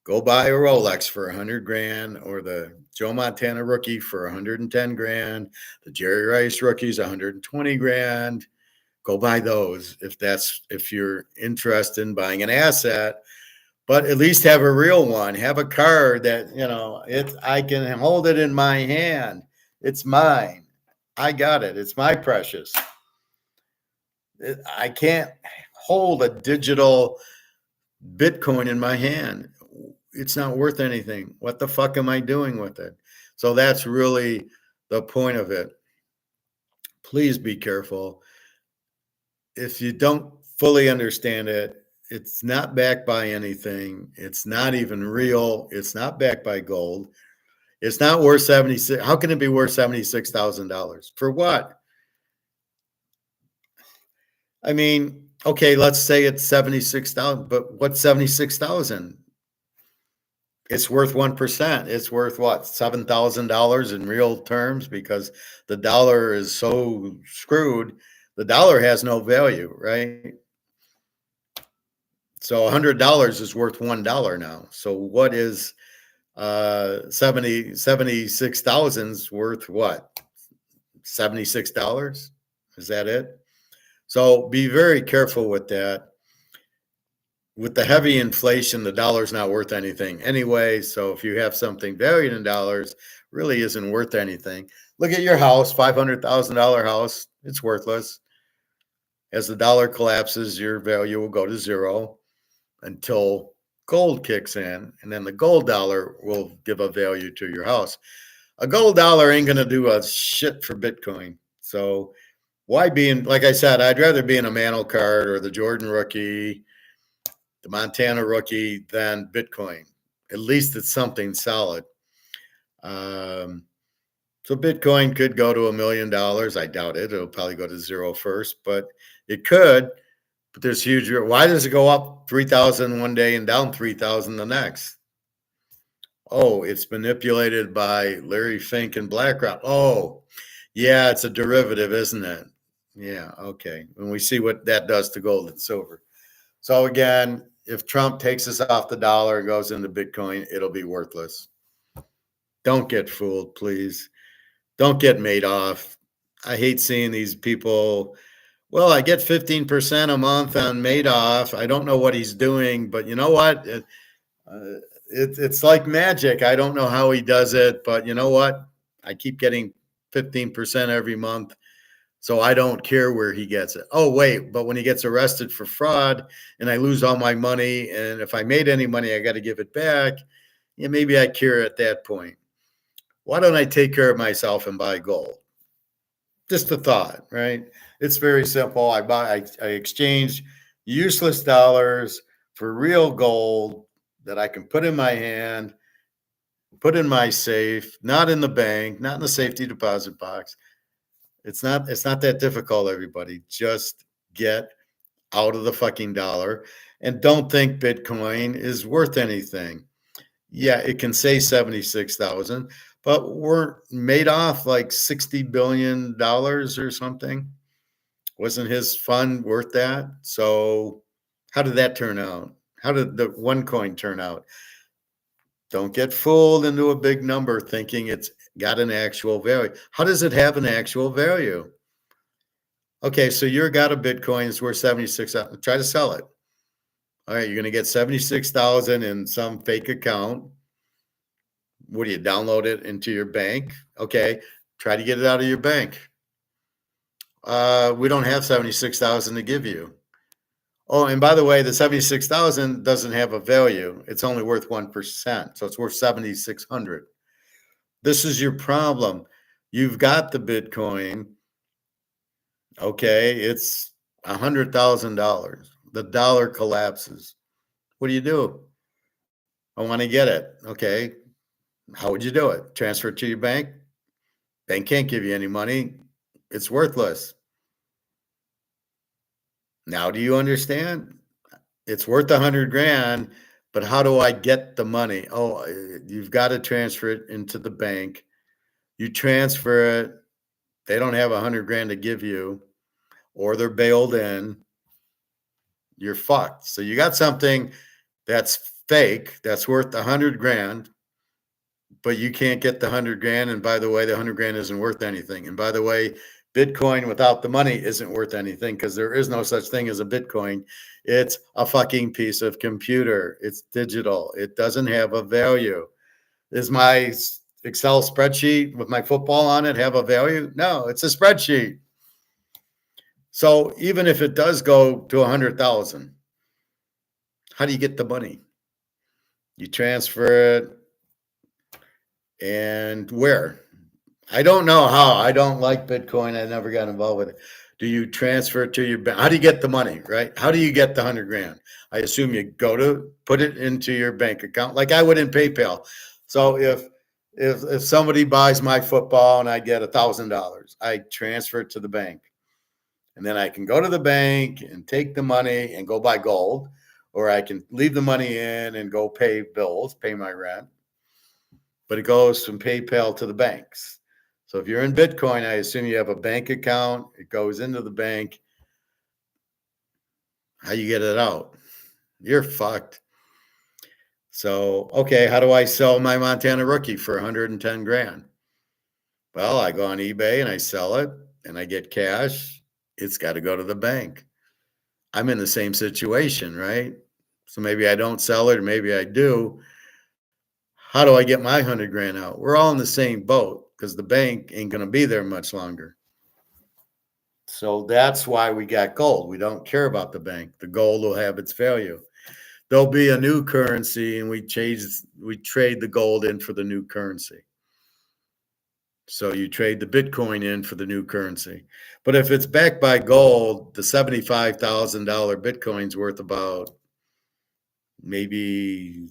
go buy a Rolex for 100 grand or the Joe Montana rookie for 110 grand. The Jerry Rice rookies, 120 grand. Go buy those if you're interested in buying an asset, but at least have a real one. Have a card that, I can hold it in my hand. It's mine. I got it. It's my precious. I can't hold a digital Bitcoin in my hand. It's not worth anything. What the fuck am I doing with it? So that's really the point of it. Please be careful. If you don't fully understand it, it's not backed by anything. It's not even real. It's not backed by gold. It's not worth 76. How can it be worth $76,000? For what? I mean, okay, let's say it's 76,000, but what's 76,000? It's worth 1%. It's worth what? $7,000 in real terms because the dollar is so screwed. The dollar has no value, right? So $100 is worth $1 now. So what is 76,000 is worth what? $76? Is that it? So be very careful with that. With the heavy inflation, the dollar's not worth anything anyway. So if you have something valued in dollars, really isn't worth anything. Look at your house, $500,000 house. It's worthless. As the dollar collapses, your value will go to zero until gold kicks in, and then the gold dollar will give a value to your house. A gold dollar ain't going to do a shit for Bitcoin. So why be in, like I said, I'd rather be in a Mantle card or the Jordan rookie, the Montana rookie than Bitcoin. At least it's something solid. So Bitcoin could go to $1 million. I doubt it. It'll probably go to zero first, but it could. But there's huge. Why does it go up 3,000 one day and down 3,000 the next? Oh, it's manipulated by Larry Fink and BlackRock. Oh, yeah, it's a derivative, isn't it? Yeah, okay. When we see what that does to gold and silver. So again, if Trump takes us off the dollar and goes into Bitcoin, it'll be worthless. Don't get fooled, please. Don't get made off. I hate seeing these people. Well, I get 15% a month on Madoff. I don't know what he's doing, but you know what? It's like magic. I don't know how he does it, but you know what? I keep getting 15% every month. So I don't care where he gets it. Oh, wait, but when he gets arrested for fraud and I lose all my money, and if I made any money, I got to give it back. Yeah, maybe I care at that point. Why don't I take care of myself and buy gold? Just a thought, right? It's very simple. I exchange useless dollars for real gold that I can put in my hand, put in my safe, not in the bank, not in the safety deposit box. It's not that difficult, everybody. Just get out of the fucking dollar and don't think Bitcoin is worth anything. Yeah, it can say 76,000, but we're made off like $60 billion or something. Wasn't his fund worth that? So how did that turn out? How did the one coin turn out? Don't get fooled into a big number thinking it's got an actual value. How does it have an actual value? Okay, so you're got a Bitcoin, it's worth 76. Try to sell it. All right, you're going to get 76,000 in some fake account. What do you download it into your bank? Okay, try to get it out of your bank. We don't have 76,000 to give you. Oh, and by the way, the 76,000 doesn't have a value. It's only worth 1%. So it's worth 7,600. This is your problem. You've got the Bitcoin. Okay, it's $100,000. The dollar collapses. What do? I want to get it. Okay. How would you do it? Transfer it to your bank? Bank can't give you any money. It's worthless. Now, do you understand? It's worth 100 grand, but how do I get the money? Oh, you've got to transfer it into the bank. You transfer it. They don't have 100 grand to give you, or they're bailed in. You're fucked. So you got something that's fake, that's worth 100 grand, but you can't get the 100 grand. And by the way, the 100 grand isn't worth anything. And by the way, Bitcoin without the money isn't worth anything because there is no such thing as a Bitcoin. It's a fucking piece of computer. It's digital. It doesn't have a value. Is my Excel spreadsheet with my football on it have a value? No, it's a spreadsheet. So even if it does go to 100,000, how do you get the money? You transfer it, and where? I don't know how. I don't like Bitcoin. I never got involved with it. Do you transfer it to your bank? How do you get the money, right? How do you get the 100 grand? I assume you go to put it into your bank account like I would in PayPal. So if somebody buys my football and I get $1,000, I transfer it to the bank. And then I can go to the bank and take the money and go buy gold, or I can leave the money in and go pay bills, pay my rent. But it goes from PayPal to the banks. So if you're in Bitcoin, I assume you have a bank account. It goes into the bank. How you get it out? You're fucked. So, okay, how do I sell my Montana rookie for 110 grand? Well, I go on eBay and I sell it and I get cash. It's got to go to the bank. I'm in the same situation, right? So maybe I don't sell it or maybe I do. How do I get my 100 grand out? We're all in the same boat because the bank ain't going to be there much longer. So that's why we got gold. We don't care about the bank. The gold will have its value. There'll be a new currency and we trade the gold in for the new currency. So you trade the Bitcoin in for the new currency. But if it's backed by gold, the $75,000 Bitcoin's worth about maybe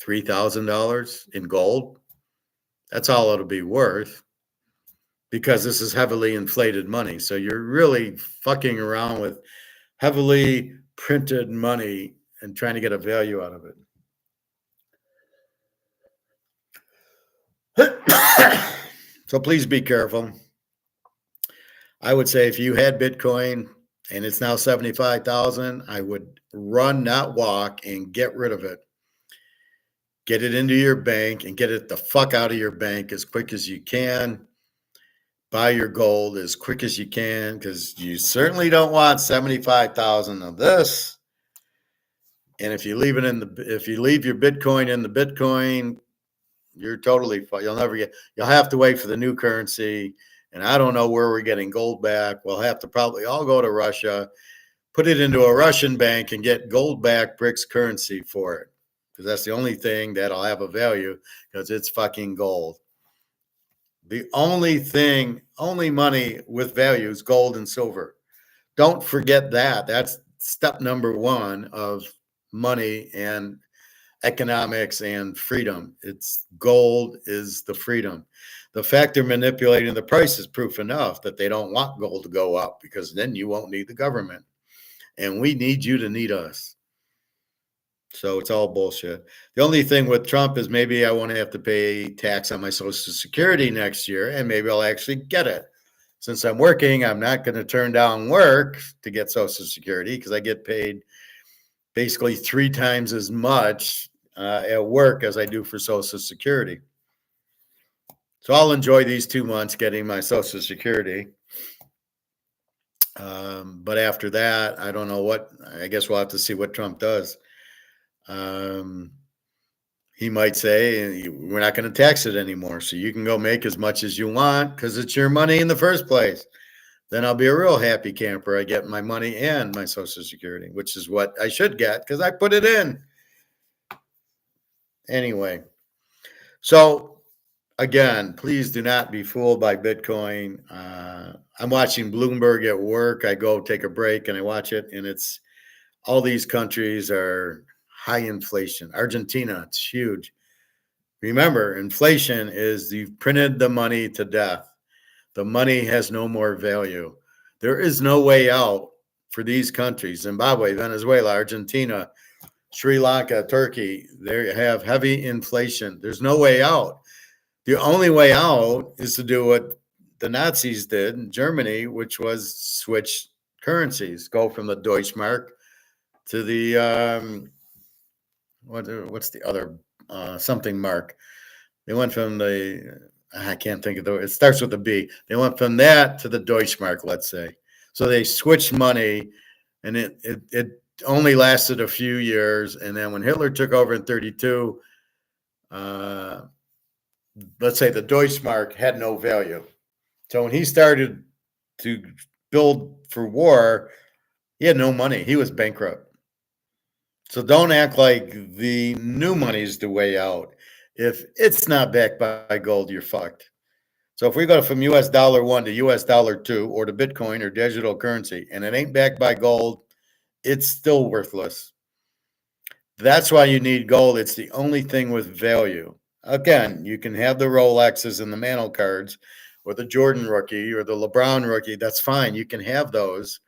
$3,000 in gold. That's all it'll be worth because this is heavily inflated money. So you're really fucking around with heavily printed money and trying to get a value out of it. So please be careful. I would say if you had Bitcoin and it's now 75,000, I would run, not walk, and get rid of it. Get it into your bank and get it the fuck out of your bank as quick as you can. Buy your gold as quick as you can because you certainly don't want 75,000 of this. And if you leave your Bitcoin in the Bitcoin, you're totally, you'll have to wait for the new currency And I don't know where we're getting gold back. We'll have to probably all go to Russia, put it into a Russian bank, and get gold back BRICS currency for it. Because that's the only thing that'll have a value, because it's fucking gold. The only money with value is gold and silver. Don't forget that. That's step number one of money and economics and freedom. It's gold is the freedom. The fact they're manipulating the price is proof enough that they don't want gold to go up, because then you won't need the government. And we need you to need us. So it's all bullshit. The only thing with Trump is maybe I won't have to pay tax on my Social Security next year, and maybe I'll actually get it. Since I'm working, I'm not going to turn down work to get Social Security, because I get paid basically 3 times as much at work as I do for Social Security. So I'll enjoy these 2 months getting my Social Security. But after that, I don't know what. I guess we'll have to see what Trump does. He might say, we're not going to tax it anymore, so you can go make as much as you want because it's your money in the first place. Then I'll be a real happy camper. I get my money and my Social Security, which is what I should get because I put it in. Anyway, so again, please do not be fooled by Bitcoin. I'm watching Bloomberg at work. I go take a break and I watch it, and it's all these countries are high inflation. Argentina, it's huge. Remember, inflation is you've printed the money to death. The money has no more value. There is no way out for these countries. Zimbabwe, Venezuela, Argentina, Sri Lanka, Turkey, they have heavy inflation. There's no way out. The only way out is to do what the Nazis did in Germany, which was switch currencies, go from the Deutschmark to the what's the other something mark. They went from I can't think of it starts with a B. They went from that to the Deutschmark, let's say. So they switched money, and it only lasted a few years. And then when Hitler took over in 1932, let's say the Deutschmark had no value. So when he started to build for war, he had no money. He was bankrupt. So don't act like the new money is the way out. If it's not backed by gold, you're fucked. So if we go from US dollar 1 to US dollar 2 or to Bitcoin or digital currency, and it ain't backed by gold, it's still worthless. That's why you need gold. It's the only thing with value. Again, you can have the Rolexes and the Mantle cards or the Jordan rookie or the LeBron rookie. That's fine. You can have those,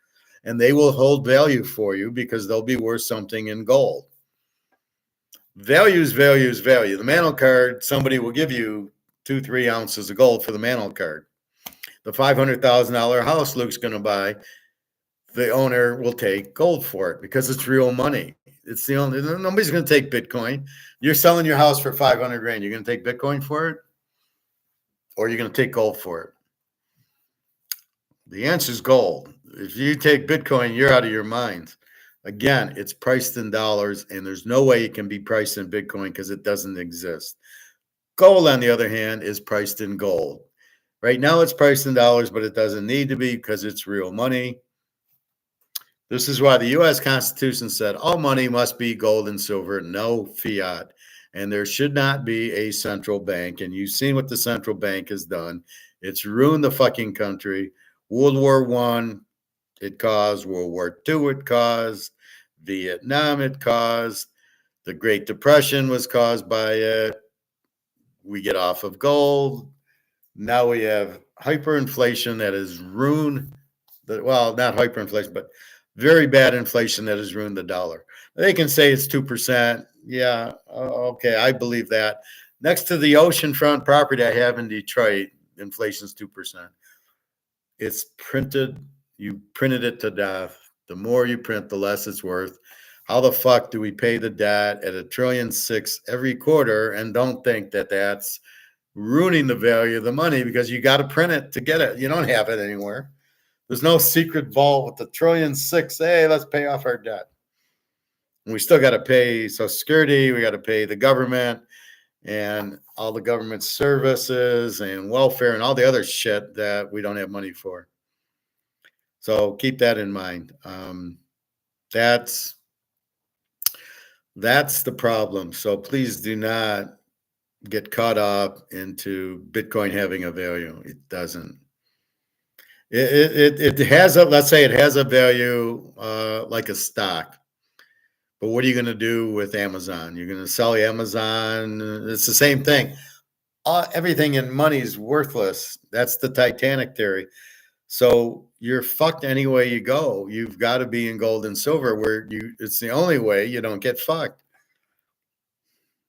and they will hold value for you because they'll be worth something in gold. Value is value is value. The Mantle card, somebody will give you 2-3 ounces of gold for the Mantle card. The $500,000 house Luke's going to buy, the owner will take gold for it because it's real money. It's the only, nobody's going to take Bitcoin. You're selling your house for $500,000. You're going to take Bitcoin for it, or you're going to take gold for it? The answer is gold. If you take Bitcoin, you're out of your mind. Again, it's priced in dollars, and there's no way it can be priced in Bitcoin because it doesn't exist. Gold, on the other hand, is priced in gold. Right now, it's priced in dollars, but it doesn't need to be because it's real money. This is why the U.S. Constitution said all money must be gold and silver, no fiat. And there should not be a central bank. And you've seen what the central bank has done. It's ruined the fucking country. World War I, it caused. World War II, it caused. Vietnam, it caused. The Great Depression was caused by it. We get off of gold. Now we have hyperinflation that has ruined well, not hyperinflation, but very bad inflation that has ruined the dollar. They can say it's 2%. Yeah, okay, I believe that. Next to the oceanfront property I have in Detroit, inflation's 2%. It's printed. You printed it to death. The more you print, the less it's worth. How the fuck do we pay the debt at $1.6 trillion every quarter and don't think that that's ruining the value of the money because you got to print it to get it? You don't have it anywhere. There's no secret vault with the $1.6 trillion. Hey, let's pay off our debt. And we still got to pay Social Security. We got to pay the government. and all the government services and welfare and all the other shit that we don't have money for. So keep that in mind. That's the problem. So please do not get caught up into Bitcoin having a value. It doesn't. It has a, let's say it has a value like a stock. But what are you going to do with Amazon? You're going to sell Amazon. It's the same thing. Everything in money is worthless. That's the Titanic theory. So you're fucked any way you go. You've got to be in gold and silver where it's the only way you don't get fucked.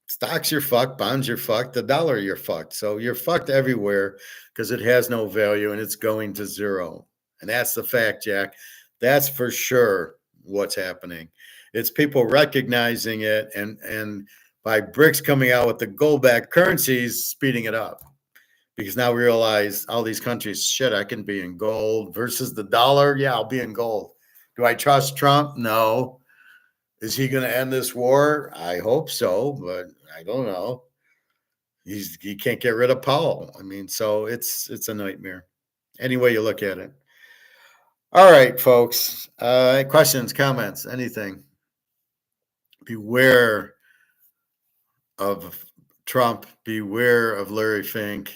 Stocks, you're fucked. Bonds, you're fucked. The dollar, you're fucked. So you're fucked everywhere because it has no value and it's going to zero. And that's the fact, Jack. That's for sure what's happening. It's people recognizing it, and by BRICS coming out with the gold-backed currencies, speeding it up. Because now we realize all these countries, shit, I can be in gold versus the dollar. Yeah, I'll be in gold. Do I trust Trump? No. Is he going to end this war? I hope so, but I don't know. He can't get rid of Powell. I mean, so it's a nightmare. Any way you look at it. All right, folks. Questions, comments, anything? Beware of Trump. Beware of Larry Fink.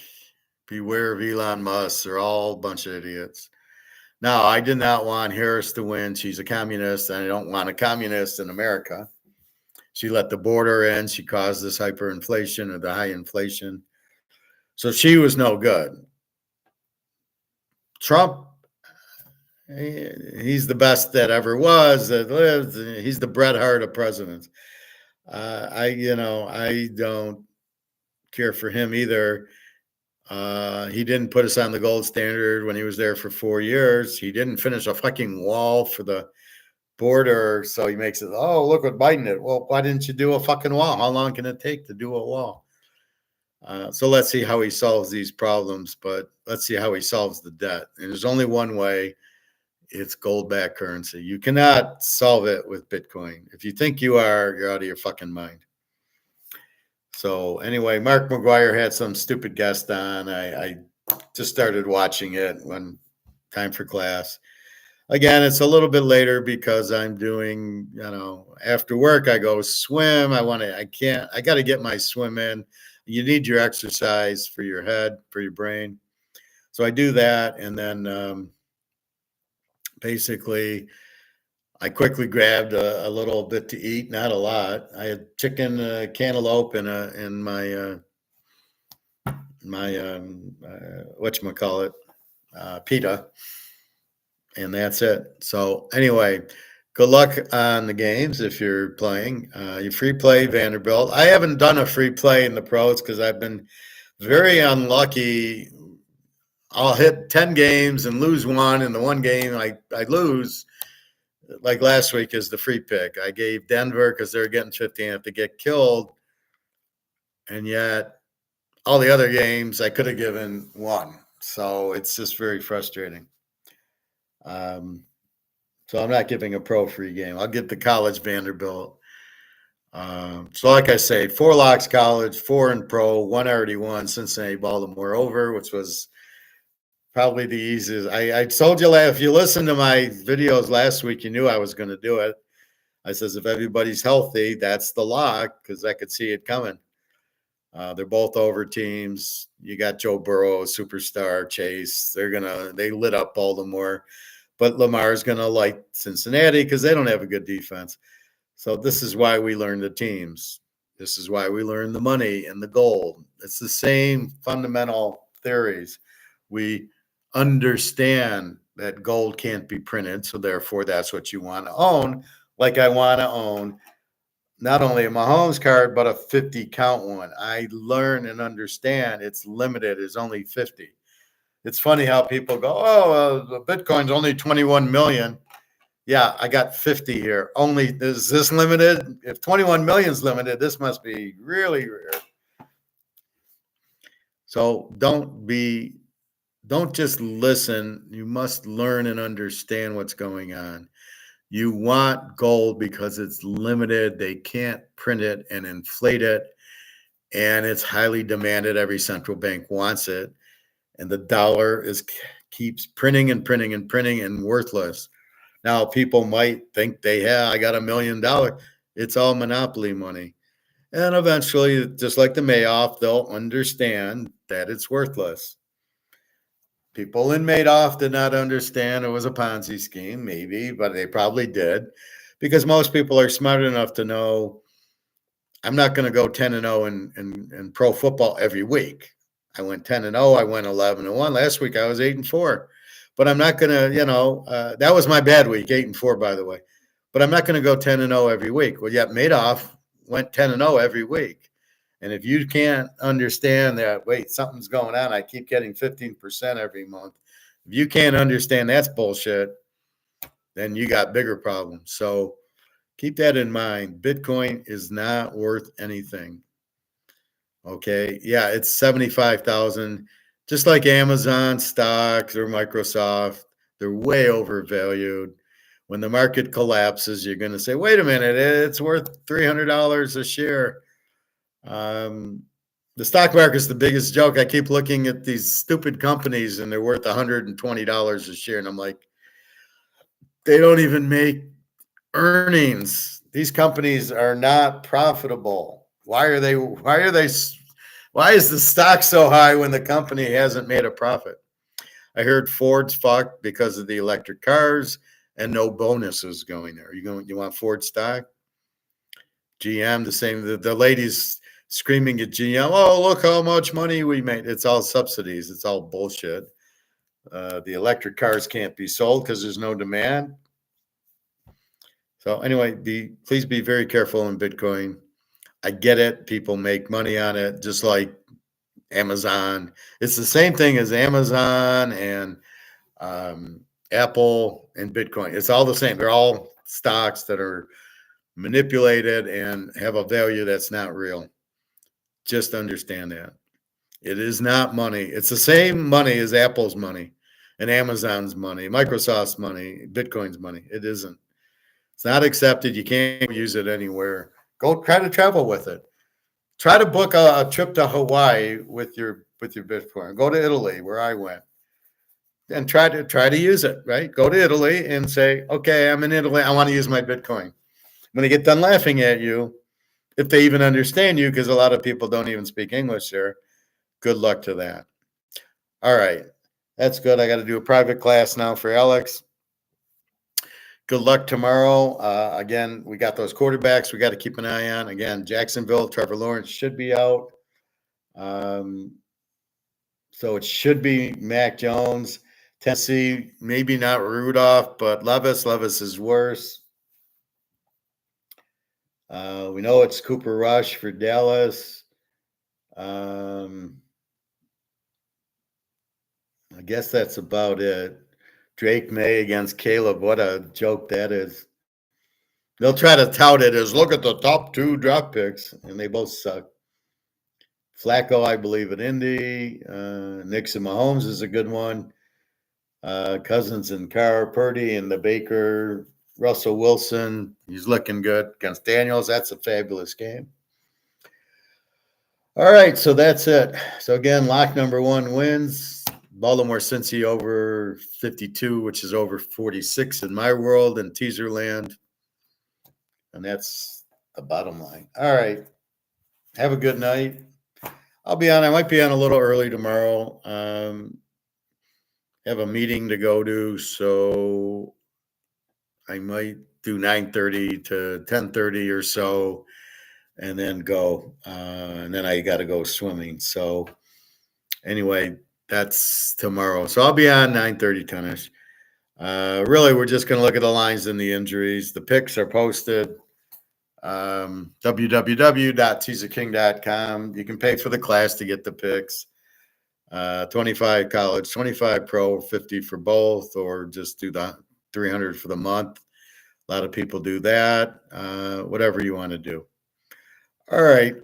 Beware of Elon Musk. They're all a bunch of idiots. Now, I did not want Harris to win. She's a communist, and I don't want a communist in America. She let the border in. She caused this hyperinflation or the high inflation. So she was no good. Trump, he's the best that ever was, that lived. He's the Bret Hart of presidents. I don't care for him either. He didn't put us on the gold standard when he was there for 4 years. He didn't finish a fucking wall for the border. So he makes it, oh, look what Biden did. Well, why didn't you do a fucking wall? How long can it take to do a wall? So let's see how he solves these problems, but let's see how he solves the debt. And there's only one way. It's gold-backed currency. You cannot solve it with Bitcoin. If you think you are, you're out of your fucking mind. So anyway, Mark McGuire had some stupid guest on. I just started watching it when time for class. Again, it's a little bit later because I'm doing, after work, I go swim. I got to get my swim in. You need your exercise for your head, for your brain. So I do that. And then basically I quickly grabbed a little bit to eat, not a lot. I had chicken, cantaloupe, in my whatchamacallit, pita. And that's it. So anyway, good luck on the games if you're playing. You free play Vanderbilt. I haven't done a free play in the pros because I've been very unlucky. I'll hit 10 games and lose one, and the one game I lose, like last week, is the free pick. I gave Denver because they're getting 15 if they get killed, and yet all the other games I could have given one. So it's just very frustrating. So I'm not giving a pro free game. I'll give the college Vanderbilt. So like I say, 4 locks college, 4 in pro, 1 already won Cincinnati Baltimore over, which was probably the easiest. I told you, if you listened to my videos last week, you knew I was going to do it. I says, if everybody's healthy, that's the lock, because I could see it coming. They're both over teams. You got Joe Burrow, superstar, Chase. They lit up Baltimore. But Lamar's going to like Cincinnati because they don't have a good defense. So this is why we learn the teams. This is why we learn the money and the gold. It's the same fundamental theories. We understand that gold can't be printed, so therefore that's what you want to own. Like I want to own not only a Mahomes card, but a 50 count one. I learn and understand it's limited. It's only 50. It's funny how people go, the Bitcoin's only 21 million. Yeah, I got 50 here. Is this limited? If 21 million is limited, this must be really rare. So don't just listen. You must learn and understand what's going on. You want gold because it's limited. They can't print it and inflate it. and it's highly demanded. Every central bank wants it, and the dollar keeps printing and printing and printing and worthless. Now, people might think I got $1 million. It's all monopoly money. And eventually, just like the Mayoff, they'll understand that it's worthless. People in Madoff did not understand it was a Ponzi scheme, maybe, but they probably did, because most people are smart enough to know I'm not going to go 10-0 in pro football every week. I went 10-0. I went 11-1. Last week I was 8-4, but I'm not going to, that was my bad week, 8-4, by the way. But I'm not going to go 10-0 every week. Well, yet Madoff went 10-0 every week. And if you can't understand that, wait, something's going on, I keep getting 15% every month. If you can't understand that's bullshit, then you got bigger problems. So keep that in mind. Bitcoin is not worth anything. Okay. Yeah, it's 75,000. Just like Amazon stocks or Microsoft, they're way overvalued. When the market collapses, you're going to say, wait a minute, it's worth $300 a share. The stock market is the biggest joke. I keep looking at these stupid companies and they're worth $120 a share. And I'm like, they don't even make earnings. These companies are not profitable. Why is the stock so high when the company hasn't made a profit? I heard Ford's fucked because of the electric cars and no bonuses going there. You want Ford stock? GM, the same. The ladies screaming at GM, oh, look how much money we made. It's all subsidies. It's all bullshit. The electric cars can't be sold because there's no demand. So anyway, please be very careful in Bitcoin. I get it. People make money on it, just like Amazon. It's the same thing as Amazon and Apple and Bitcoin. It's all the same. They're all stocks that are manipulated and have a value that's not real. Just understand that. It is not money. It's the same money as Apple's money and Amazon's money, Microsoft's money, Bitcoin's money. It isn't. It's not accepted. You can't use it anywhere. Go try to travel with it. Try to book a trip to Hawaii with your Bitcoin. Go to Italy, where I went, and try to use it. Right? Go to Italy and say, "Okay, I'm in Italy. I want to use my Bitcoin." When they get done laughing at you, if they even understand you, because a lot of people don't even speak English there, good luck to that. All right, that's good. I got to do a private class now for Alex. Good luck tomorrow. Again, we got those quarterbacks we got to keep an eye on. Again, Jacksonville, Trevor Lawrence should be out. So it should be Mac Jones. Tennessee, maybe not Rudolph, but Levis. Levis is worse. We know it's Cooper Rush for Dallas. I guess that's about it. Drake May against Caleb. What a joke that is. They'll try to tout it as look at the top 2 draft picks, and they both suck. Flacco, I believe, at Indy. Nixon Mahomes is a good one. Cousins and Carr, Purdy, and the Baker. Russell Wilson, he's looking good against Daniels. That's a fabulous game. All right, so that's it. So again, lock number 1 wins. Baltimore Cincy over 52, which is over 46 in my world and teaser land. And that's the bottom line. All right. Have a good night. I might be on a little early tomorrow. Have a meeting to go to, so I might do 9:30 to 10:30 or so, and then go. And then I got to go swimming. So anyway, that's tomorrow. So I'll be on 9:30, 10ish. Really, we're just going to look at the lines and the injuries. The picks are posted. www.teaserking.com. You can pay for the class to get the picks. 25 college, 25 pro, 50 for both, or just do the 300 for the month. A lot of people do that. Whatever you want to do. All right.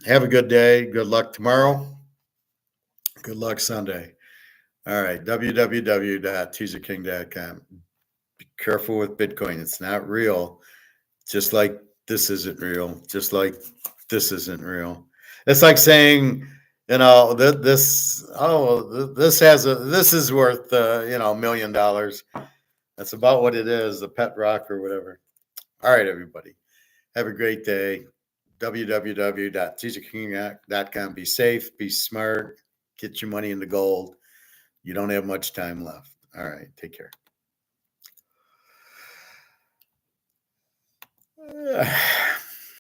Have a good day. Good luck tomorrow. Good luck Sunday. All right. www.teaserking.com. Be careful with Bitcoin. It's not real. Just like this isn't real. Just like this isn't real. It's like saying, this this is worth $1 million. That's about what it is, the pet rock or whatever. All right, everybody. Have a great day. www.teaserking.com. Be safe, be smart, get your money into gold. You don't have much time left. All right, take care.